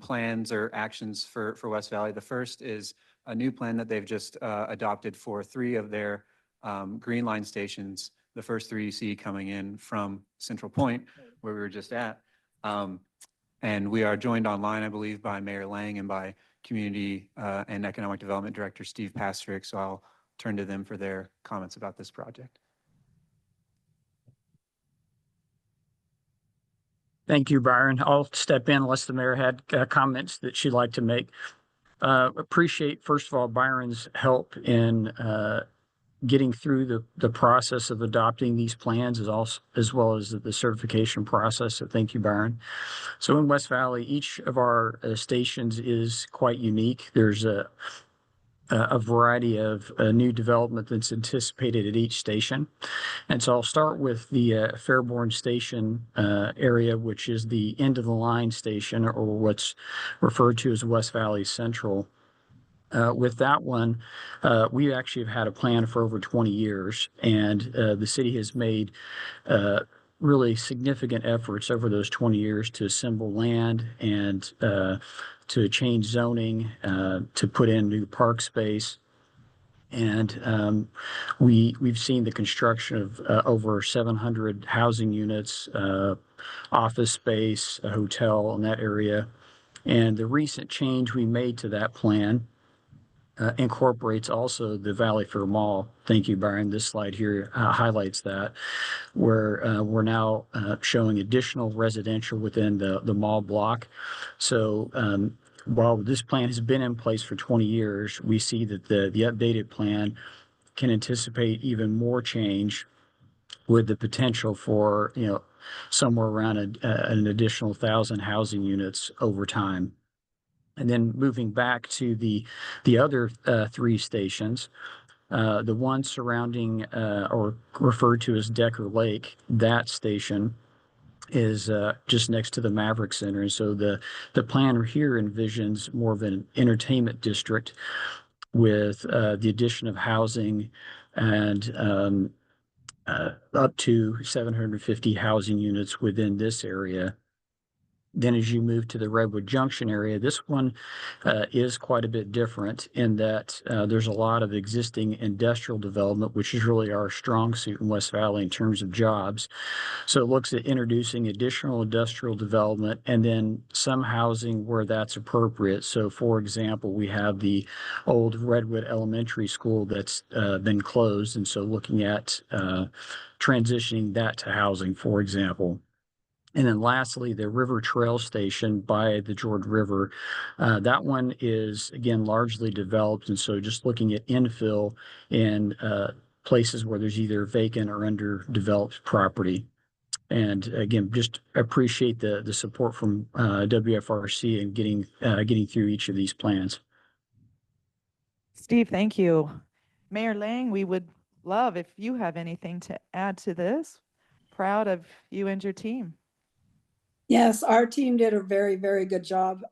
plans or actions for West Valley. The first is a new plan that they've just adopted for 3 of their Green Line stations, the first 3 you see coming in from Central Point, where we were just at. And we are joined online, I believe, by Mayor Lang and by Community and Economic Development Director Steve Pastrick. So I'll turn to them for their comments about this project. Thank you, Byron. I'll step in unless the mayor had comments that she'd like to make. Appreciate, first of all, Byron's help in getting through the process of adopting these plans, as well as the certification process. So thank you, Byron. So in West Valley, each of our stations is quite unique. There's a variety of new development that's anticipated at each station. And so I'll start with the Fairborn Station area, which is the end of the line station, or what's referred to as West Valley Central. With that one, we actually have had a plan for over 20 years, and the city has made really significant efforts over those 20 years to assemble land and to change zoning, to put in new park space. And we've seen the construction of over 700 housing units, office space, a hotel in that area. And the recent change we made to that plan incorporates also the Valley Fair Mall. Thank you, Byron. This slide here highlights that, where we're now showing additional residential within the mall block. So while this plan has been in place for 20 years, we see that the updated plan can anticipate even more change, with the potential for somewhere around an additional 1,000 housing units over time. And then moving back to the other 3 stations, the one surrounding or referred to as Decker Lake, that station is just next to the Maverick Center. And so the plan here envisions more of an entertainment district with the addition of housing and up to 750 housing units within this area. Then as you move to the Redwood Junction area, this one is quite a bit different in that there's a lot of existing industrial development, which is really our strong suit in West Valley in terms of jobs. So it looks at introducing additional industrial development and then some housing where that's appropriate. So for example, we have the old Redwood Elementary School that's been closed. And so looking at transitioning that to housing, for example. And then lastly, the River Trail Station by the George River. That one is, again, largely developed. And so just looking at infill in places where there's either vacant or underdeveloped property. And again, just appreciate the support from WFRC and getting through each of these plans. Steve, thank you. Mayor Lang, we would love if you have anything to add to this. Proud of you and your team. Yes, our team did a very, very good job.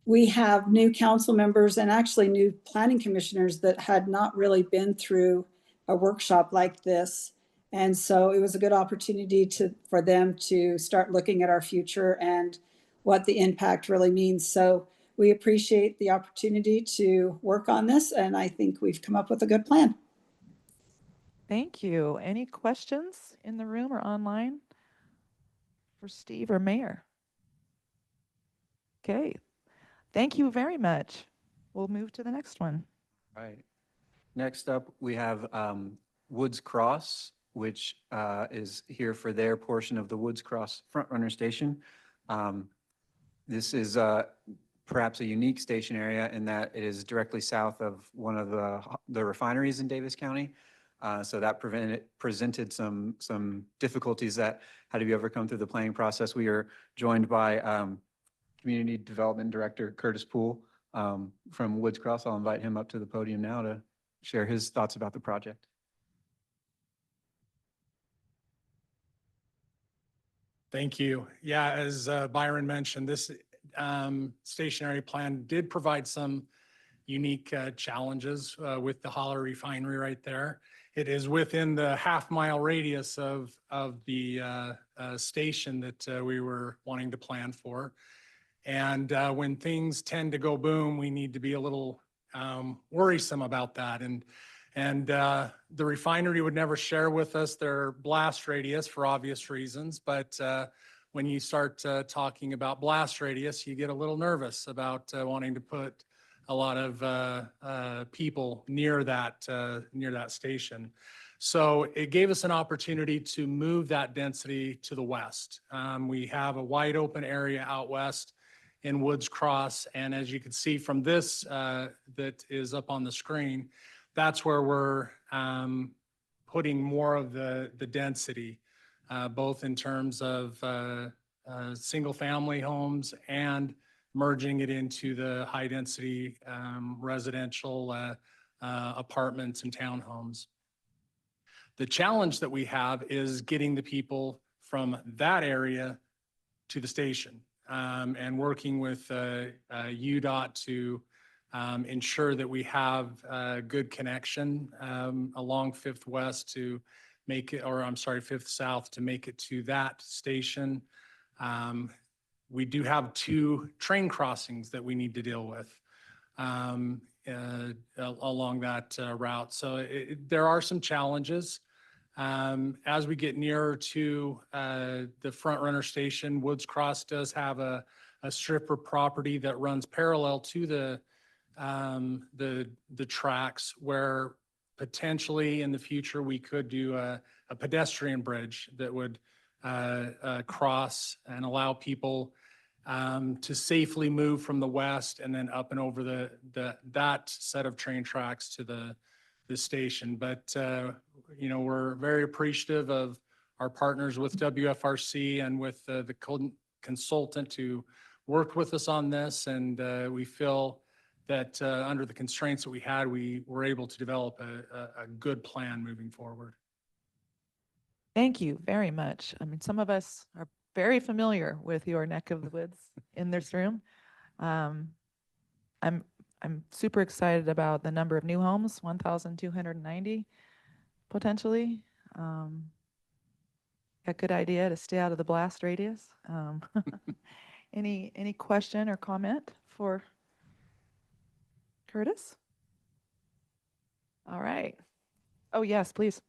We have new council members and actually new planning commissioners that had not really been through a workshop like this. And so it was a good opportunity for them to start looking at our future and what the impact really means. So we appreciate the opportunity to work on this, and I think we've come up with a good plan. Thank you. Any questions in the room or online for Steve or Mayor? Okay. Thank you very much. We'll move to the next one. All right. Next up, we have Woods Cross, which is here for their portion of the Woods Cross Frontrunner Station. This is perhaps a unique station area in that it is directly south of one of the refineries in Davis County. So that presented some difficulties that had to be overcome through the planning process. We are joined by Community Development Director Curtis Poole from Woods Cross. I'll invite him up to the podium now to share his thoughts about the project. Thank you. Yeah, as Byron mentioned, this stationary plan did provide some unique challenges with the Holler Refinery right there. It is within the half-mile radius of the station that we were wanting to plan for. And when things tend to go boom, we need to be a little worrisome about that. And the refinery would never share with us their blast radius for obvious reasons. But when you start talking about blast radius, you get a little nervous about wanting to put a lot of people near that station. So it gave us an opportunity to move that density to the west. We have a wide open area out west in Woods Cross. And as you can see from this that is up on the screen, that's where we're putting more of the density, both in terms of single family homes and merging it into the high density residential apartments and townhomes. The challenge that we have is getting the people from that area to the station. And working with UDOT to ensure that we have a good connection along 5th West to make it, or I'm sorry, 5th South to make it to that station. We do have 2 train crossings that we need to deal with along that route. So there are some challenges. As we get nearer to the front runner station, Woods Cross does have a strip of property that runs parallel to the tracks where potentially in the future we could do a pedestrian bridge that would cross and allow people to safely move from the west and then up and over that set of train tracks to the station. But you know, we're very appreciative of our partners with WFRC and with the consultant who worked with us on this. And we feel that under the constraints that we had, we were able to develop a good plan moving forward. Thank you very much. I mean, some of us are very familiar with your neck of the woods in this room. I'm super excited about the number of new homes, 1,290 potentially. A good idea to stay out of the blast radius. Any question or comment for Curtis? All right. Oh, yes, please.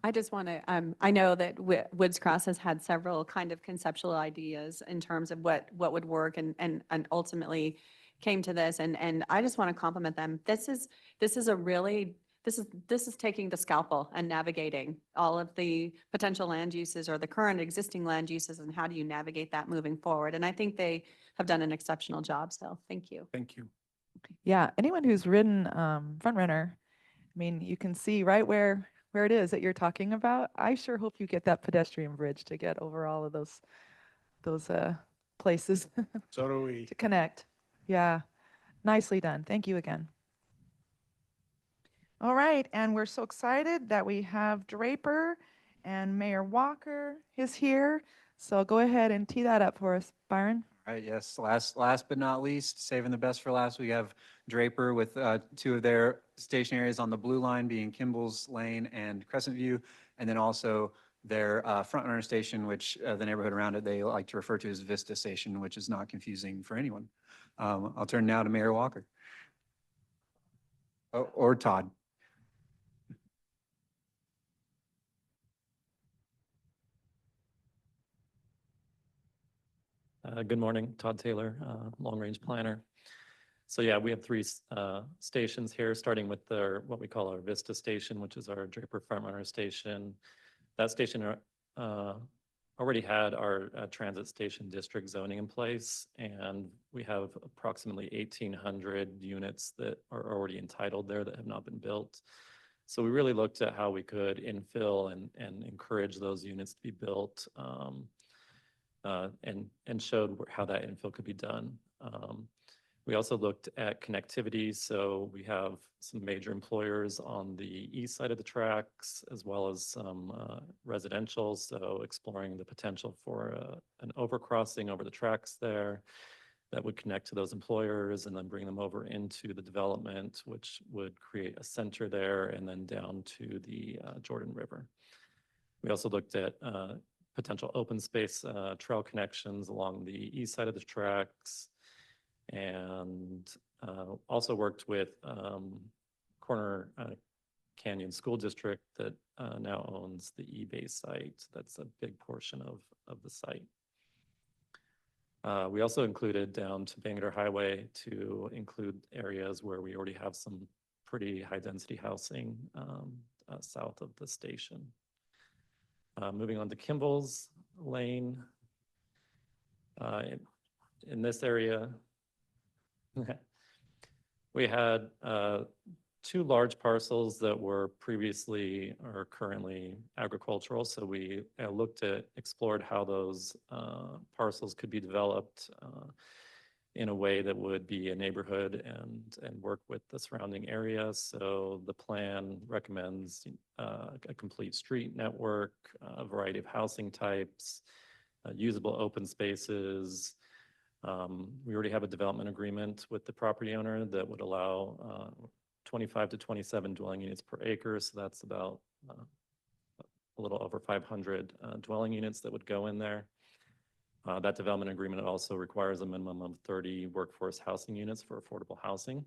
I just want to, I know that Woods Cross has had several kind of conceptual ideas in terms of what would work and ultimately came to this. And I just want to compliment them. This is taking the scalpel and navigating all of the potential land uses or the current existing land uses and how do you navigate that moving forward. And I think they have done an exceptional job. So thank you. Thank you. Yeah, anyone who's ridden Front Runner, I mean, you can see right where where it is that you're talking about. I sure hope you get that pedestrian bridge to get over all of those places So do we. to connect. Yeah, nicely done. Thank you again. All right, and we're so excited that we have Draper and Mayor Walker is here. So go ahead and tee that up for us, Byron. All right, yes, last but not least, saving the best for last, we have Draper with two of their station areas on the blue line being Kimball's Lane and Crescent View, and then also their front runner station, which the neighborhood around it, they like to refer to as Vista Station, which is not confusing for anyone. I'll turn now to Mayor Walker. Oh, or Todd. Good morning, Todd Taylor, Long Range Planner. So yeah, we have three stations here, starting with what we call our Vista Station, which is our Draper Frontrunner Station. That station already had our transit station district zoning in place, and we have approximately 1,800 units that are already entitled there that have not been built. So we really looked at how we could infill and encourage those units to be built. And showed how that infill could be done. We also looked at connectivity. So we have some major employers on the east side of the tracks, as well as some residential. So exploring the potential for an overcrossing over the tracks there that would connect to those employers and then bring them over into the development, which would create a center there and then down to the Jordan River. We also looked at potential open space trail connections along the east side of the tracks, and also worked with Corner Canyon School District that now owns the eBay site. That's a big portion of the site. We also included down to Bangor Highway to include areas where we already have some pretty high density housing south of the station. Moving on to Kimball's Lane. In this area, we had two large parcels that were previously or currently agricultural. So we explored how those parcels could be developed in a way that would be a neighborhood and work with the surrounding area. So the plan recommends a complete street network, a variety of housing types, usable open spaces. We already have a development agreement with the property owner that would allow 25 to 27 dwelling units per acre. So that's about a little over 500 dwelling units that would go in there. That development agreement also requires a minimum of 30 workforce housing units for affordable housing.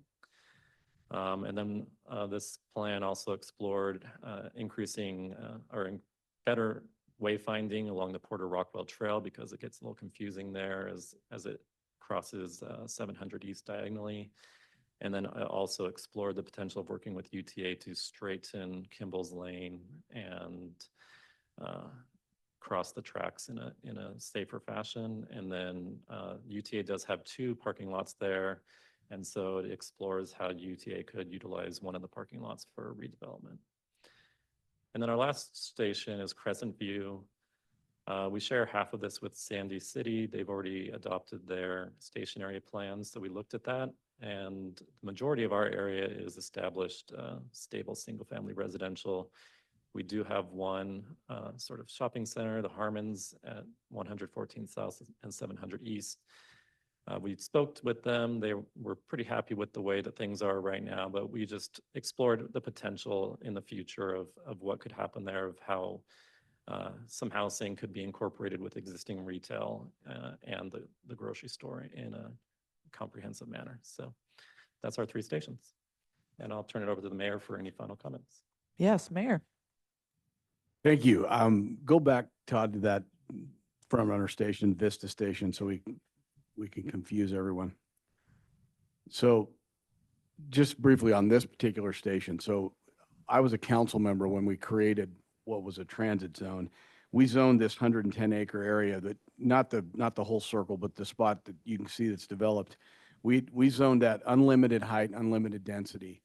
And then this plan also explored increasing better wayfinding along the Porter Rockwell Trail, because it gets a little confusing there as it crosses 700 East diagonally. And then I also explored the potential of working with UTA to straighten Kimball's Lane and cross the tracks in a safer fashion. And then UTA does have two parking lots there. And so it explores how UTA could utilize one of the parking lots for redevelopment. And then our last station is Crescent View. We share half of this with Sandy City. They've already adopted their station area plans. So we looked at that, and the majority of our area is established stable single-family residential. We do have one sort of shopping center, the Harmons at 114 South and 700 East. We spoke with them. They were pretty happy with the way that things are right now, but we just explored the potential in the future of what could happen there, of how some housing could be incorporated with existing retail and the grocery store in a comprehensive manner. So that's our three stations. And I'll turn it over to the mayor for any final comments. Yes, Mayor. Thank you. Go back, Todd, to that front runner station, Vista Station, so we can confuse everyone. So just briefly on this particular station. So I was a council member when we created what was a transit zone. We zoned this 110-acre area, that not the whole circle, but the spot that you can see that's developed. We zoned that unlimited height, unlimited density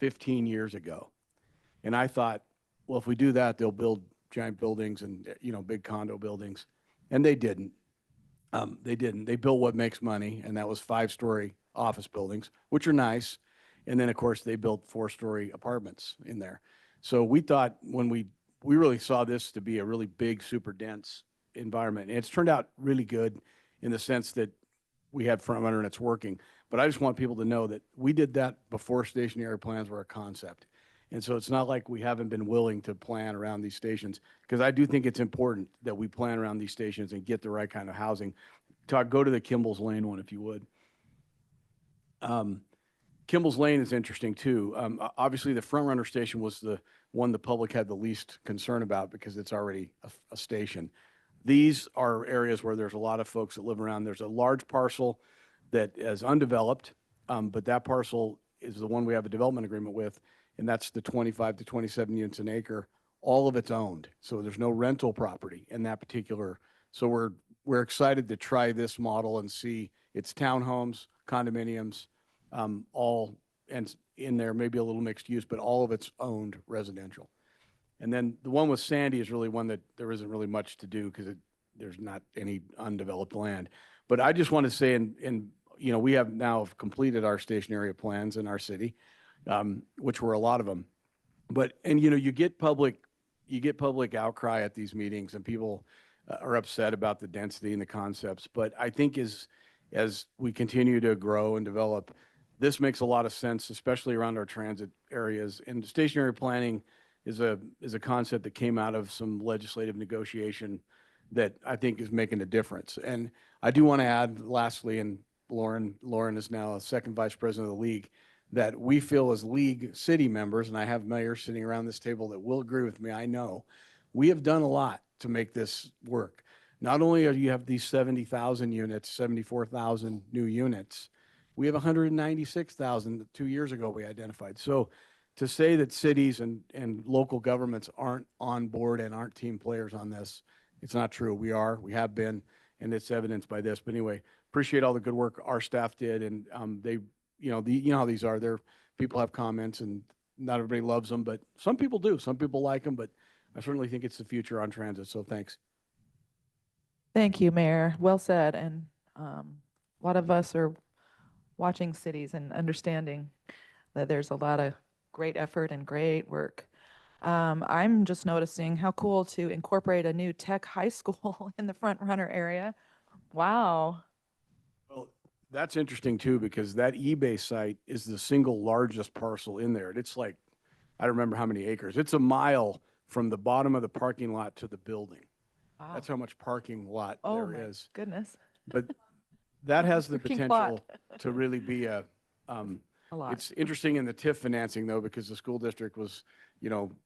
15 years ago. And I thought, well, if we do that, they'll build giant buildings and, big condo buildings. And they didn't. They didn't. They built what makes money, and that was 5-story office buildings, which are nice. And then, of course, they built 4-story apartments in there. So we thought when we really saw this to be a really big, super dense environment. And it's turned out really good in the sense that we had front runner and it's working. But I just want people to know that we did that before stationary plans were a concept. And so it's not like we haven't been willing to plan around these stations, because I do think it's important that we plan around these stations and get the right kind of housing. Go to the Kimball's Lane one if you would. Kimball's Lane is interesting too. Obviously, the front runner station was the one the public had the least concern about because it's already a station. These are areas where there's a lot of folks that live around. There's a large parcel that is undeveloped, but that parcel is the one we have a development agreement with, and that's the 25 to 27 units an acre. All of it's owned, so there's no rental property in that particular. So we're excited to try this model and see it's townhomes, condominiums, all and in there, maybe a little mixed use, but all of it's owned residential. And then the one with Sandy is really one that there isn't really much to do because there's not any undeveloped land. But I just want to say, we have now completed our station area plans in our city, which were a lot of them. But, you get public outcry at these meetings, and people are upset about the density and the concepts. But I think as we continue to grow and develop, this makes a lot of sense, especially around our transit areas. And stationary planning is a concept that came out of some legislative negotiation that I think is making a difference. And I do want to add, lastly, and Lauren is now a second vice president of the league, that we feel as league city members, and I have mayors sitting around this table that will agree with me, I know, we have done a lot to make this work. Not only do you have these 70,000 units, 74,000 new units, we have 196,000 that 2 years ago we identified. So to say that cities and local governments aren't on board and aren't team players on this, it's not true. We have been, and it's evidenced by this. But anyway, appreciate all the good work our staff did. And they, you know how these are. People have comments, and not everybody loves them, but some people do. Some people like them, but I certainly think it's the future on transit. So thanks. Thank you, Mayor. Well said. And a lot of us are watching cities and understanding that there's a lot of great effort and great work. I'm just noticing how cool to incorporate a new tech high school in the front runner area. Wow. Well, that's interesting too, because that eBay site is the single largest parcel in there. It's like, I don't remember how many acres. It's a mile from the bottom of the parking lot to the building. Wow. That's how much parking lot Oh there my is. goodness. But that has the Parking potential lot. to really be a lot. It's interesting in the TIF financing though, because the school district was,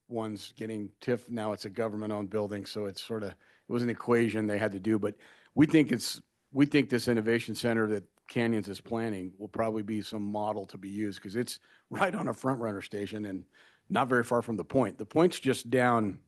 one's getting TIF, now it's a government-owned building, so it's it was an equation they had to do. But we think this innovation center that Canyons is planning will probably be some model to be used, because it's right on a front runner station and not very far from the point. The point's just down,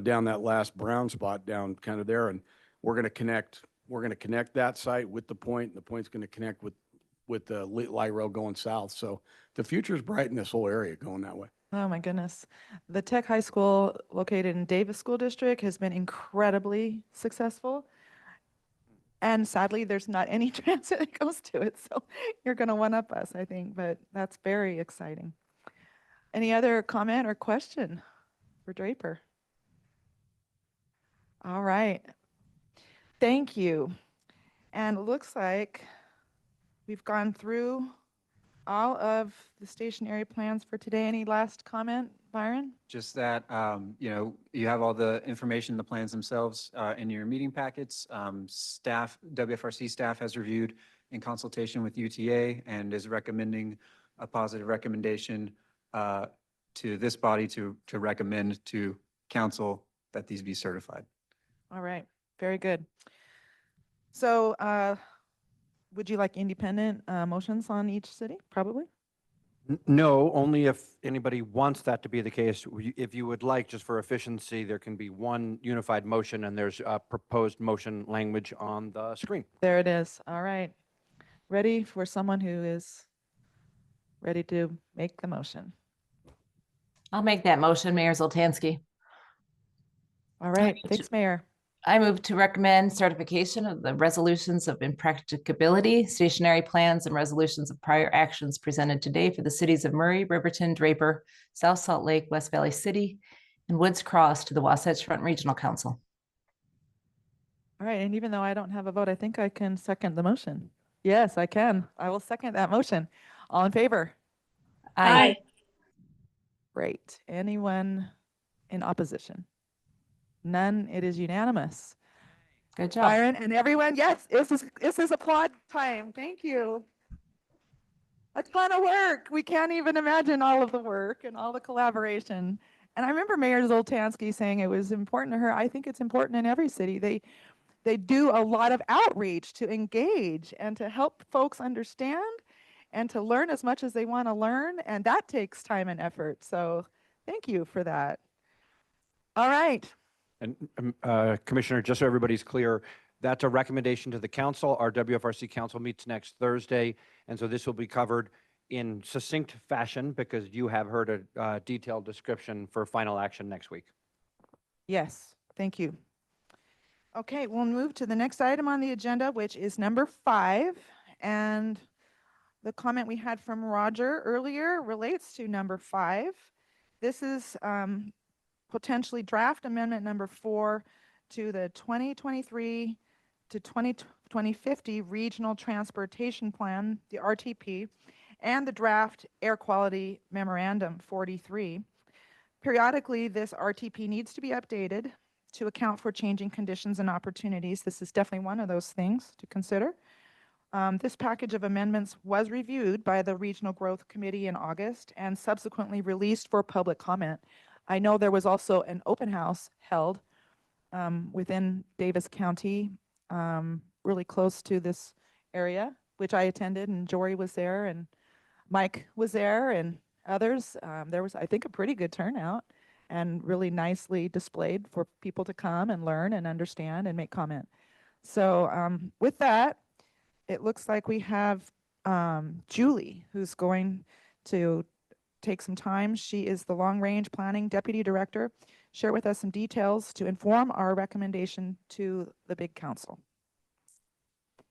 down that last brown spot down kind of there, and we're going to connect that site with the point. The point's going to connect with the light rail going south. So the future is bright in this whole area going that way. Oh my goodness. The Tech High School located in Davis School District has been incredibly successful. And sadly, there's not any transit that goes to it. So you're going to one up us, I think, but that's very exciting. Any other comment or question for Draper? All right. Thank you. And it looks like we've gone through all of the stationary plans for today. Any last comment, Byron? Just that, you have all the information, the plans themselves in your meeting packets. WFRC staff has reviewed in consultation with UTA and is recommending a positive recommendation to this body to recommend to council that these be certified. All right, very good. So would you like independent motions on each city, probably? No, only if anybody wants that to be the case. If you would like, just for efficiency, there can be one unified motion, and there's a proposed motion language on the screen. There it is. All right. Ready for someone who is ready to make the motion. I'll make that motion, Mayor Zoltansky. All right, thanks, Mayor. I move to recommend certification of the resolutions of impracticability, stationary plans, and resolutions of prior actions presented today for the cities of Murray, Riverton, Draper, South Salt Lake, West Valley City, and Woods Cross to the Wasatch Front Regional Council. All right, and even though I don't have a vote, I think I can second the motion. Yes, I can. I will second that motion. All in favor? Aye. Great. Anyone in opposition? None. It is unanimous. Good job. Byron and everyone, yes, this is applaud time. Thank you. A ton of work. We can't even imagine all of the work and all the collaboration. And I remember Mayor Zoltansky saying it was important to her. I think it's important in every city. They do a lot of outreach to engage and to help folks understand and to learn as much as they want to learn. And that takes time and effort. So thank you for that. All right. And Commissioner, just so everybody's clear, that's a recommendation to the council. Our WFRC council meets next Thursday. And so this will be covered in succinct fashion because you have heard a detailed description for final action next week. Yes, thank you. Okay, we'll move to the next item on the agenda, which is number 5. And the comment we had from Roger earlier relates to number 5. This is potentially draft amendment number 4 to the 2023 to 2050 Regional Transportation Plan, the RTP, and the draft Air Quality Memorandum 43. Periodically, this RTP needs to be updated to account for changing conditions and opportunities. This is definitely one of those things to consider. This package of amendments was reviewed by the Regional Growth Committee in August and subsequently released for public comment. I know there was also an open house held within Davis County, really close to this area, which I attended, and Jory was there, and Mike was there, and others. There was, I think, a pretty good turnout and really nicely displayed for people to come and learn and understand and make comment. So with that, it looks like we have Julie, who's going to take some time. She is the Long Range Planning Deputy Director. Share with us some details to inform our recommendation to the Big Council.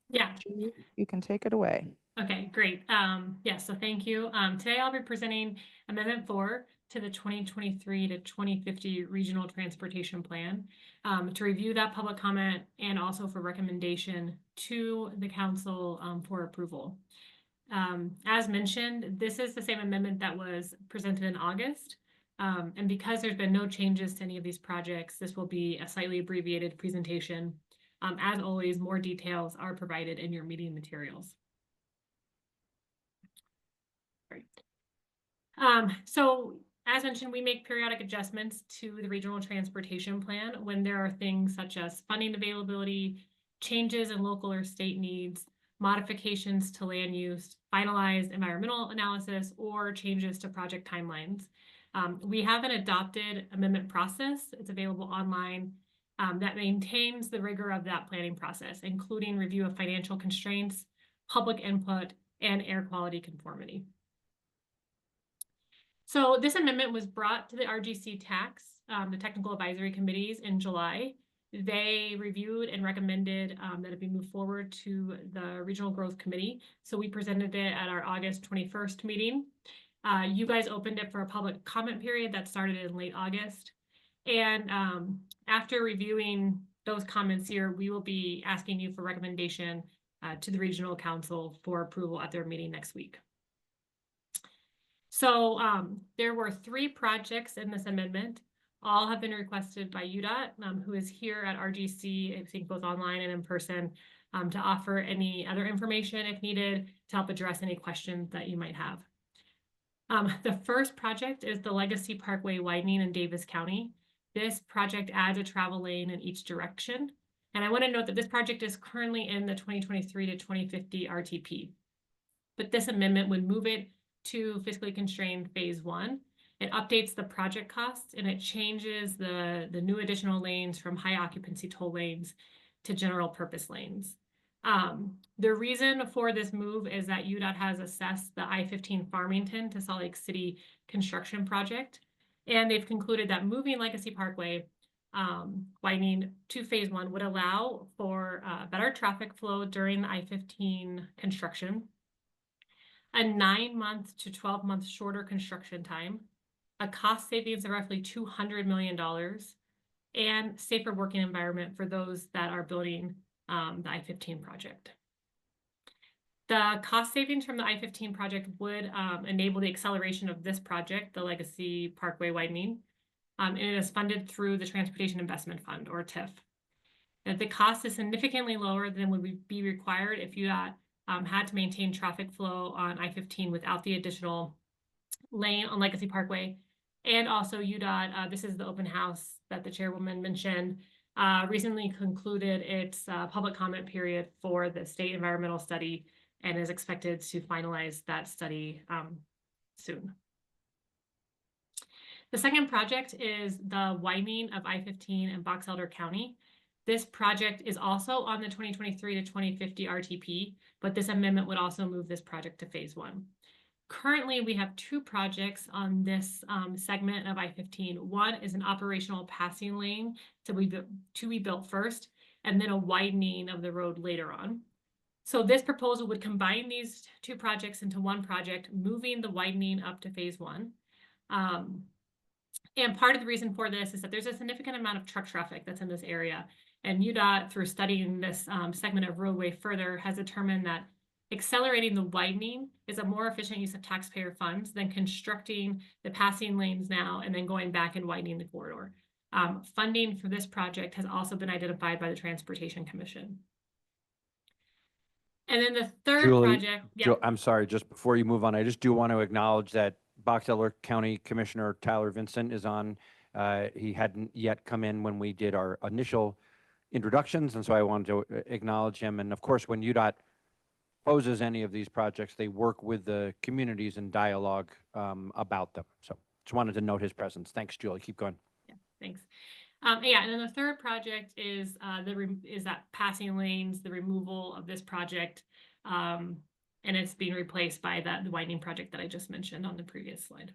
Yeah. Julie, you can take it away. Okay, great. So thank you. Today I'll be presenting Amendment 4 to the 2023 to 2050 Regional Transportation Plan to review that public comment and also for recommendation to the council for approval. As mentioned, this is the same amendment that was presented in August. And because there's been no changes to any of these projects, this will be a slightly abbreviated presentation. As always, more details are provided in your meeting materials. Great. So as mentioned, we make periodic adjustments to the regional transportation plan when there are things such as funding availability, changes in local or state needs, modifications to land use, finalized environmental analysis, or changes to project timelines. We have an adopted amendment process. It's available online that maintains the rigor of that planning process, including review of financial constraints, public input, and air quality conformity. So this amendment was brought to the RGC tax, the technical advisory committees in July. They reviewed and recommended that it be moved forward to the Regional Growth Committee. So we presented it at our August 21st meeting. You guys opened it for a public comment period that started in late August. And after reviewing those comments here, we will be asking you for recommendation to the Regional Council for approval at their meeting next week. So there were 3 projects in this amendment. All have been requested by UDOT, who is here at RGC, I think both online and in person, to offer any other information if needed to help address any questions that you might have. The first project is the Legacy Parkway widening in Davis County. This project adds a travel lane in each direction. And I want to note that this project is currently in the 2023 to 2050 RTP. But this amendment would move it to fiscally constrained phase 1. It updates the project costs and it changes the new additional lanes from high occupancy toll lanes to general purpose lanes. The reason for this move is that UDOT has assessed the I-15 Farmington to Salt Lake City construction project. And they've concluded that moving Legacy Parkway widening to phase 1 would allow for better traffic flow during the I-15 construction, a 9-month to 12-month shorter construction time, a cost savings of roughly $200 million, and safer working environment for those that are building the I-15 project. The cost savings from the I-15 project would enable the acceleration of this project, the Legacy Parkway widening, and it is funded through the Transportation Investment Fund, or TIF. And the cost is significantly lower than would be required if UDOT had to maintain traffic flow on I-15 without the additional lane on Legacy Parkway. And also UDOT, this is the open house that the chairwoman mentioned, recently concluded its public comment period for the state environmental study and is expected to finalize that study soon. The second project is the widening of I-15 in Box Elder County. This project is also on the 2023 to 2050 RTP, but this amendment would also move this project to phase 1. Currently, we have 2 projects on this segment of I-15. One is an operational passing lane to be built first, and then a widening of the road later on. So this proposal would combine these 2 projects into one project, moving the widening up to phase 1. And part of the reason for this is that there's a significant amount of truck traffic that's in this area. And UDOT, through studying this segment of roadway further, has determined that accelerating the widening is a more efficient use of taxpayer funds than constructing the passing lanes now and then going back and widening the corridor. Funding for this project has also been identified by the Transportation Commission. And then the third project. I'm sorry, just before you move on, I just do want to acknowledge that Box Elder County Commissioner Tyler Vincent is on. He hadn't yet come in when we did our initial introductions, and so I wanted to acknowledge him. And of course, when UDOT proposes any of these projects, they work with the communities and dialogue about them. So just wanted to note his presence. Thanks, Julie. Keep going. Yeah, thanks. Yeah, and then the third project is that passing lanes, the removal of this project, and it's being replaced by the widening project that I just mentioned on the previous slide.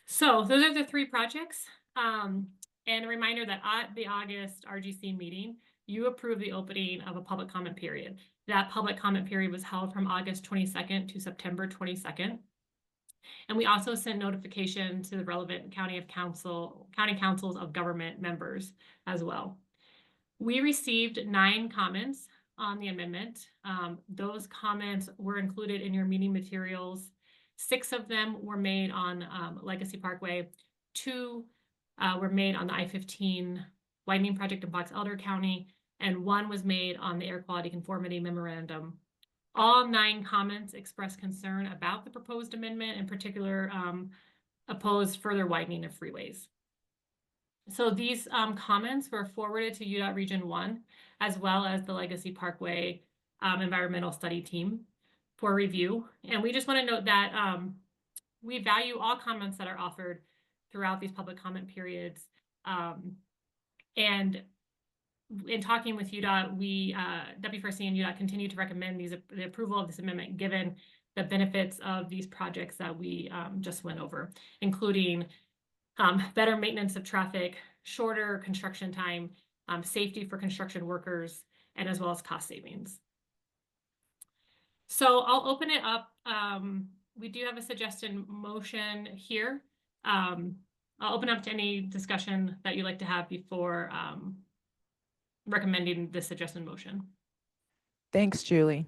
So those are the 3 projects. And a reminder that at the August RGC meeting, you approved the opening of a public comment period. That public comment period was held from August 22nd to September 22nd. And we also sent notification to the relevant county councils of government members as well. We received 9 comments on the amendment. Those comments were included in your meeting materials. 6 of them were made on Legacy Parkway. 2 were made on the I-15 widening project in Box Elder County, and 1 was made on the air quality conformity memorandum. All 9 comments expressed concern about the proposed amendment, in particular opposed further widening of freeways. So these comments were forwarded to UDOT Region 1, as well as the Legacy Parkway environmental study team for review. And we just want to note that we value all comments that are offered throughout these public comment periods. And in talking with UDOT, WFRC and UDOT continue to recommend the approval of this amendment, given the benefits of these projects that we just went over, including better maintenance of traffic, shorter construction time, safety for construction workers, and as well as cost savings. So I'll open it up. We do have a suggested motion here. I'll open up to any discussion that you'd like to have before recommending the suggested motion. Thanks, Julie.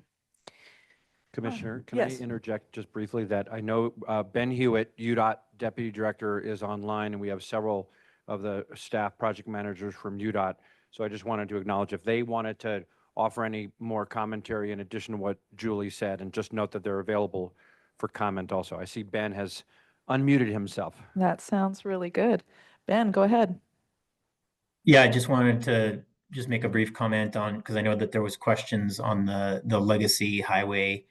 Commissioner, can yes. I interject just briefly that I know Ben Hewitt, UDOT Deputy Director, is online, and we have several of the staff project managers from UDOT. So I just wanted to acknowledge if they wanted to offer any more commentary in addition to what Julie said, and just note that they're available for comment also. I see Ben has unmuted himself. That sounds really good. Ben, go ahead. Yeah, I just wanted to just make a brief comment on, because I know that there was questions on the Legacy Highway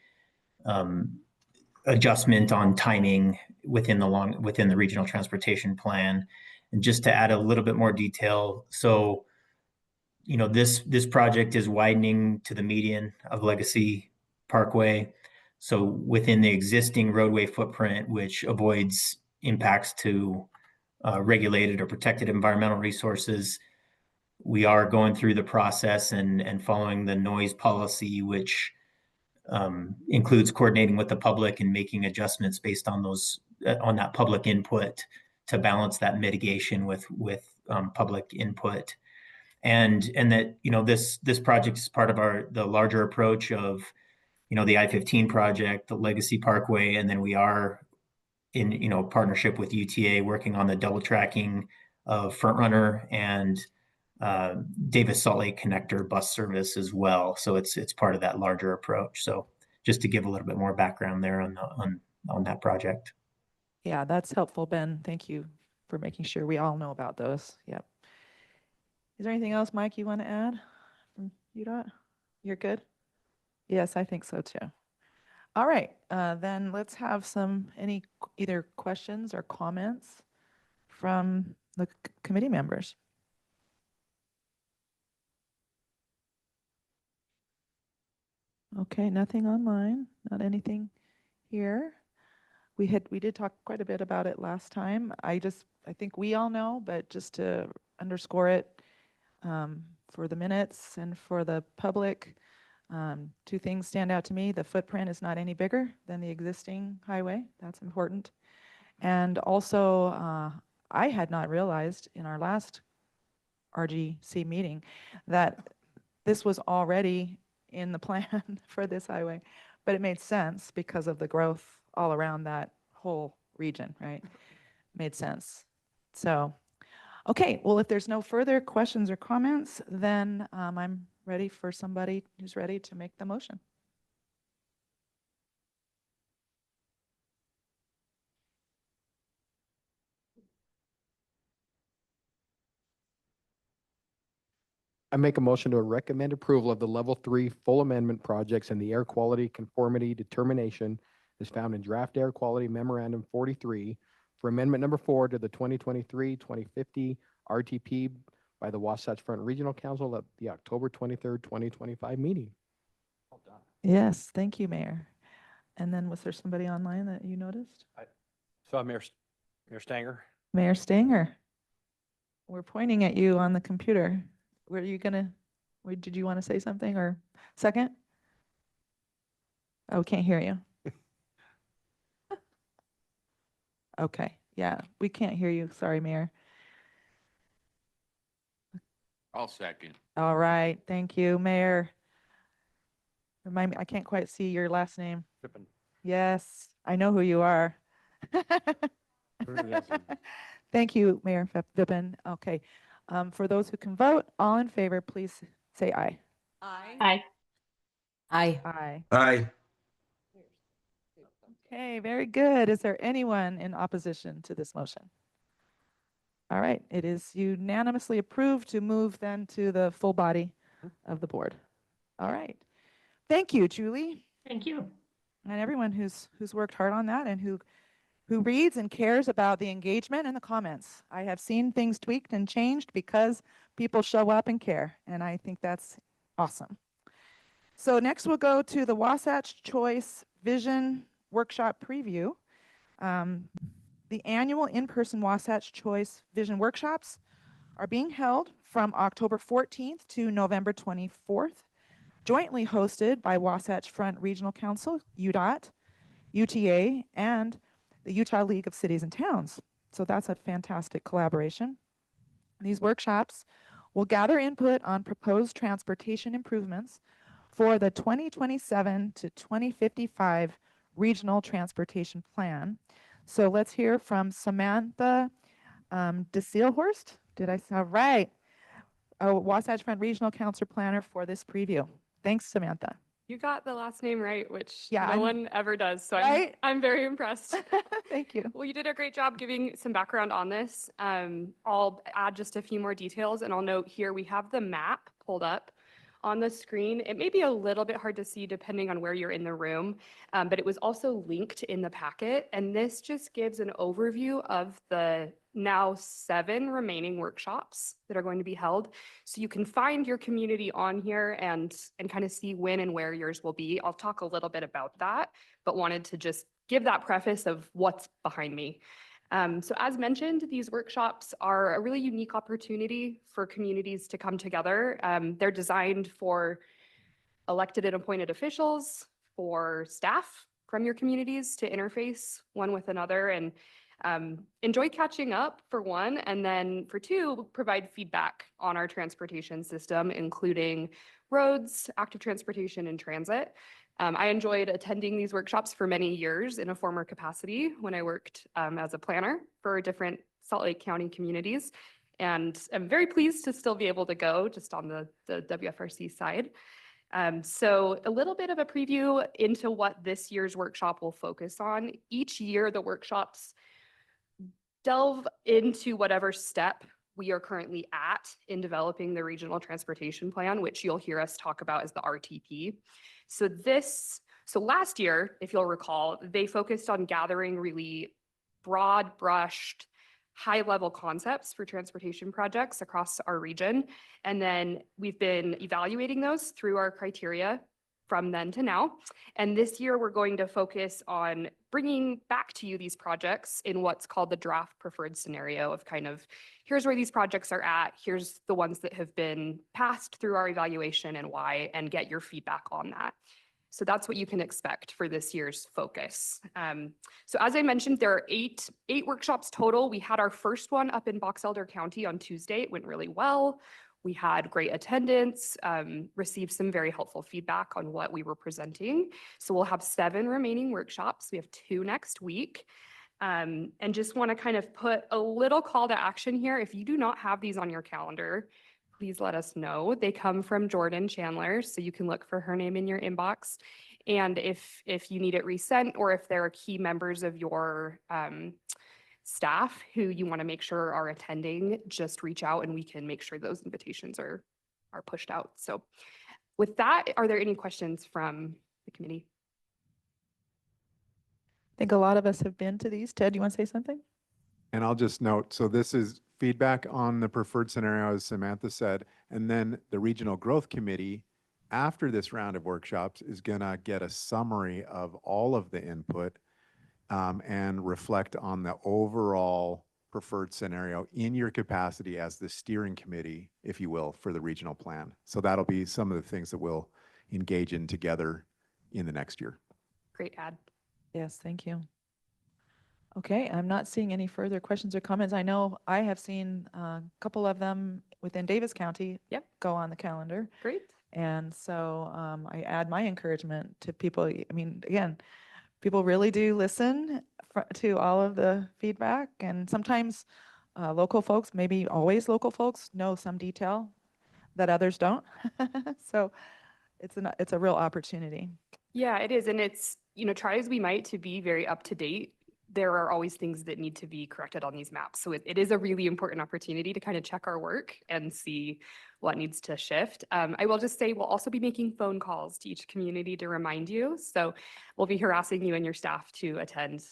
adjustment on timing within the regional transportation plan. And just to add a little bit more detail, so this project is widening to the median of Legacy Parkway. So within the existing roadway footprint, which avoids impacts to regulated or protected environmental resources. We are going through the process and following the noise policy, which includes coordinating with the public and making adjustments based on those on that public input to balance that mitigation with public input. And that, you know, this project is part of the larger approach of, you know, the I-15 project, the Legacy Parkway, and then we are in, you know, partnership with UTA working on the double tracking of Front Runner and Davis Salt Lake Connector bus service as well. So it's part of that larger approach. So just to give a little bit more background there on that project. Yeah, that's helpful, Ben. Thank you for making sure we all know about those. Yep. Is there anything else, Mike, you want to add from UDOT? You're good? Yes, I think so too. All right, then let's have any either questions or comments from the committee members. Okay, nothing online, not anything here. We did talk quite a bit about it last time. I think we all know, but just to underscore it for the minutes and for the public, two things stand out to me. The footprint is not any bigger than the existing highway. That's important. And also, I had not realized in our last RGC meeting that this was already in the plan for this highway, but it made sense because of the growth all around that whole region, right? Made sense. So, okay, well, if there's no further questions or comments, then I'm ready for somebody who's ready to make the motion. I make a motion to recommend approval of the level 3 full amendment projects and the air quality conformity determination is found in draft air quality memorandum 43 for amendment number 4 to the 2023-2050 RTP by the Wasatch Front Regional Council at the October 23rd, 2025 meeting. Well done. Yes, thank you, Mayor. And then was there somebody online that you noticed? Mayor Stanger. Mayor Stanger. We're pointing at you on the computer. Were you gonna, did you want to say something or second? Oh, can't hear you. Okay, yeah, we can't hear you. Sorry, Mayor. I'll second. All right, thank you, Mayor. Remind me, I can't quite see your last name. Pippin. Yes, I know who you are. Thank you, Mayor Pippin. Okay, for those who can vote, all in favor, please say aye. Aye. Aye. Aye. Aye. Aye. Okay, very good. Is there anyone in opposition to this motion? All right, it is unanimously approved to move then to the full body of the board. All right. Thank you, Julie. Thank you. And everyone who's worked hard on that and who reads and cares about the engagement and the comments. I have seen things tweaked and changed because people show up and care, and I think that's awesome. So next we'll go to the Wasatch Choice Vision Workshop Preview. The annual in-person Wasatch Choice Vision Workshops are being held from October 14th to November 24th, jointly hosted by Wasatch Front Regional Council, UDOT, UTA, and the Utah League of Cities and Towns. So that's a fantastic collaboration. These workshops will gather input on proposed transportation improvements for the 2027 to 2055 Regional Transportation Plan. So let's hear from Samantha DeSeelhorst. Did I say right? Wasatch Front Regional Council Planner for this preview. Thanks, Samantha. You got the last name right, which Yeah, no one ever does. So I'm very impressed. Thank you. Well, you did a great job giving some background on this. I'll add just a few more details, and I'll note here we have the map pulled up on the screen. It may be a little bit hard to see depending on where you're in the room, but it was also linked in the packet. And this just gives an overview of the now 7 remaining workshops that are going to be held. So you can find your community on here and kind of see when and where yours will be. I'll talk a little bit about that, but wanted to just give that preface of what's behind me. So as mentioned, these workshops are a really unique opportunity for communities to come together. They're designed for elected and appointed officials, for staff from your communities to interface one with another and enjoy catching up for one, and then for two, provide feedback on our transportation system, including roads, active transportation, and transit. I enjoyed attending these workshops for many years in a former capacity when I worked as a planner for different Salt Lake County communities. And I'm very pleased to still be able to go just on the WFRC side. So a little bit of a preview into what this year's workshop will focus on. Each year, the workshops delve into whatever step we are currently at in developing the regional transportation plan, which you'll hear us talk about as the RTP. So last year, if you'll recall, they focused on gathering really broad brushed, high level concepts for transportation projects across our region. And then we've been evaluating those through our criteria from then to now. And this year, we're going to focus on bringing back to you these projects in what's called the draft preferred scenario of kind of, here's where these projects are at, here's the ones that have been passed through our evaluation and why, and get your feedback on that. So that's what you can expect for this year's focus. So as I mentioned, there are eight workshops total. We had our first one up in Box Elder County on Tuesday. It went really well. We had great attendance, received some very helpful feedback on what we were presenting. So we'll have 7 remaining workshops. We have 2 next week. And just want to kind of put a little call to action here. If you do not have these on your calendar, please let us know. They come from Jordan Chandler, so you can look for her name in your inbox. And if you need it resent, or if there are key members of your staff who you want to make sure are attending, just reach out and we can make sure those invitations are pushed out. So with that, are there any questions from the committee? I think a lot of us have been to these. Ted, you want to say something? And I'll just note, so this is feedback on the preferred scenario, as Samantha said, and then the Regional Growth Committee, after this round of workshops, is gonna get a summary of all of the input and reflect on the overall preferred scenario in your capacity as the steering committee, if you will, for the regional plan. So that'll be some of the things that we'll engage in together in the next year. Great add. Yes, thank you. Okay, I'm not seeing any further questions or comments. I know I have seen a couple of them within Davis County go on the calendar. Great. And so I add my encouragement to people. I mean, again, people really do listen to all of the feedback, and sometimes local folks, maybe always local folks, know some detail that others don't. So it's a real opportunity. Yeah, it is. And it's, try as we might to be very up to date, there are always things that need to be corrected on these maps. So it is a really important opportunity to kind of check our work and see what needs to shift. I will just say we'll also be making phone calls to each community to remind you. So we'll be harassing you and your staff to attend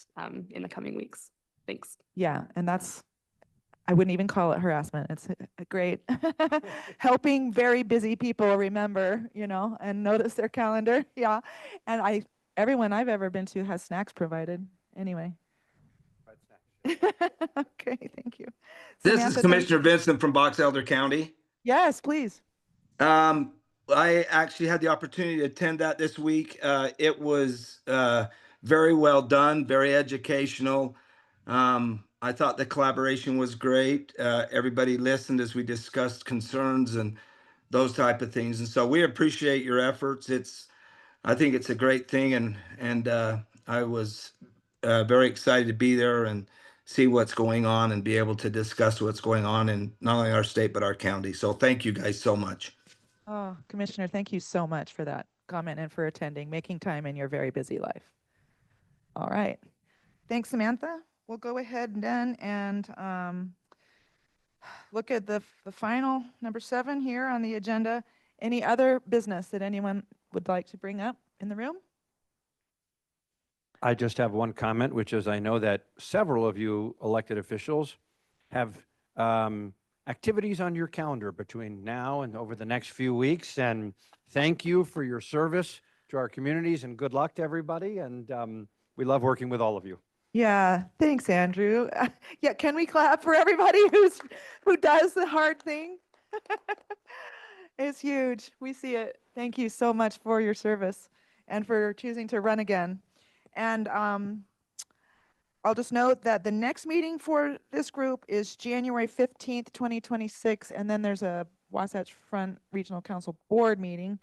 in the coming weeks. Thanks. Yeah, and I wouldn't even call it harassment. It's a great helping very busy people remember, and notice their calendar. Yeah, and everyone I've ever been to has snacks provided. Anyway. Okay, thank you. This Samantha, is Commissioner Vincent from Box Elder County. Yes, please. I actually had the opportunity to attend that this week. It was very well done, very educational. I thought the collaboration was great. Everybody listened as we discussed concerns and those type of things. And so we appreciate your efforts. I think it's a great thing. And I was very excited to be there and see what's going on and be able to discuss what's going on in not only our state, but our county. So thank you guys so much. Oh, Commissioner, thank you so much for that comment and for attending, making time in your very busy life. All right. Thanks, Samantha. We'll go ahead then and look at the final number 7 here on the agenda. Any other business that anyone would like to bring up in the room? I just have one comment, which is I know that several of you elected officials have activities on your calendar between now and over the next few weeks. And thank you for your service to our communities, and good luck to everybody. And we love working with all of you. Yeah, thanks, Andrew. Yeah, can we clap for everybody who does the hard thing? It's huge. We see it. Thank you so much for your service and for choosing to run again. And I'll just note that the next meeting for this group is January 15th, 2026, and then there's a Wasatch Front Regional Council Board meeting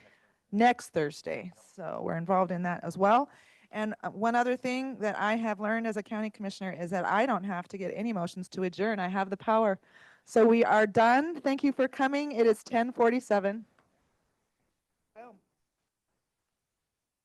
next Thursday. So we're involved in that as well. And one other thing that I have learned as a county commissioner is that I don't have to get any motions to adjourn. I have the power. So we are done. Thank you for coming. It is 10:47.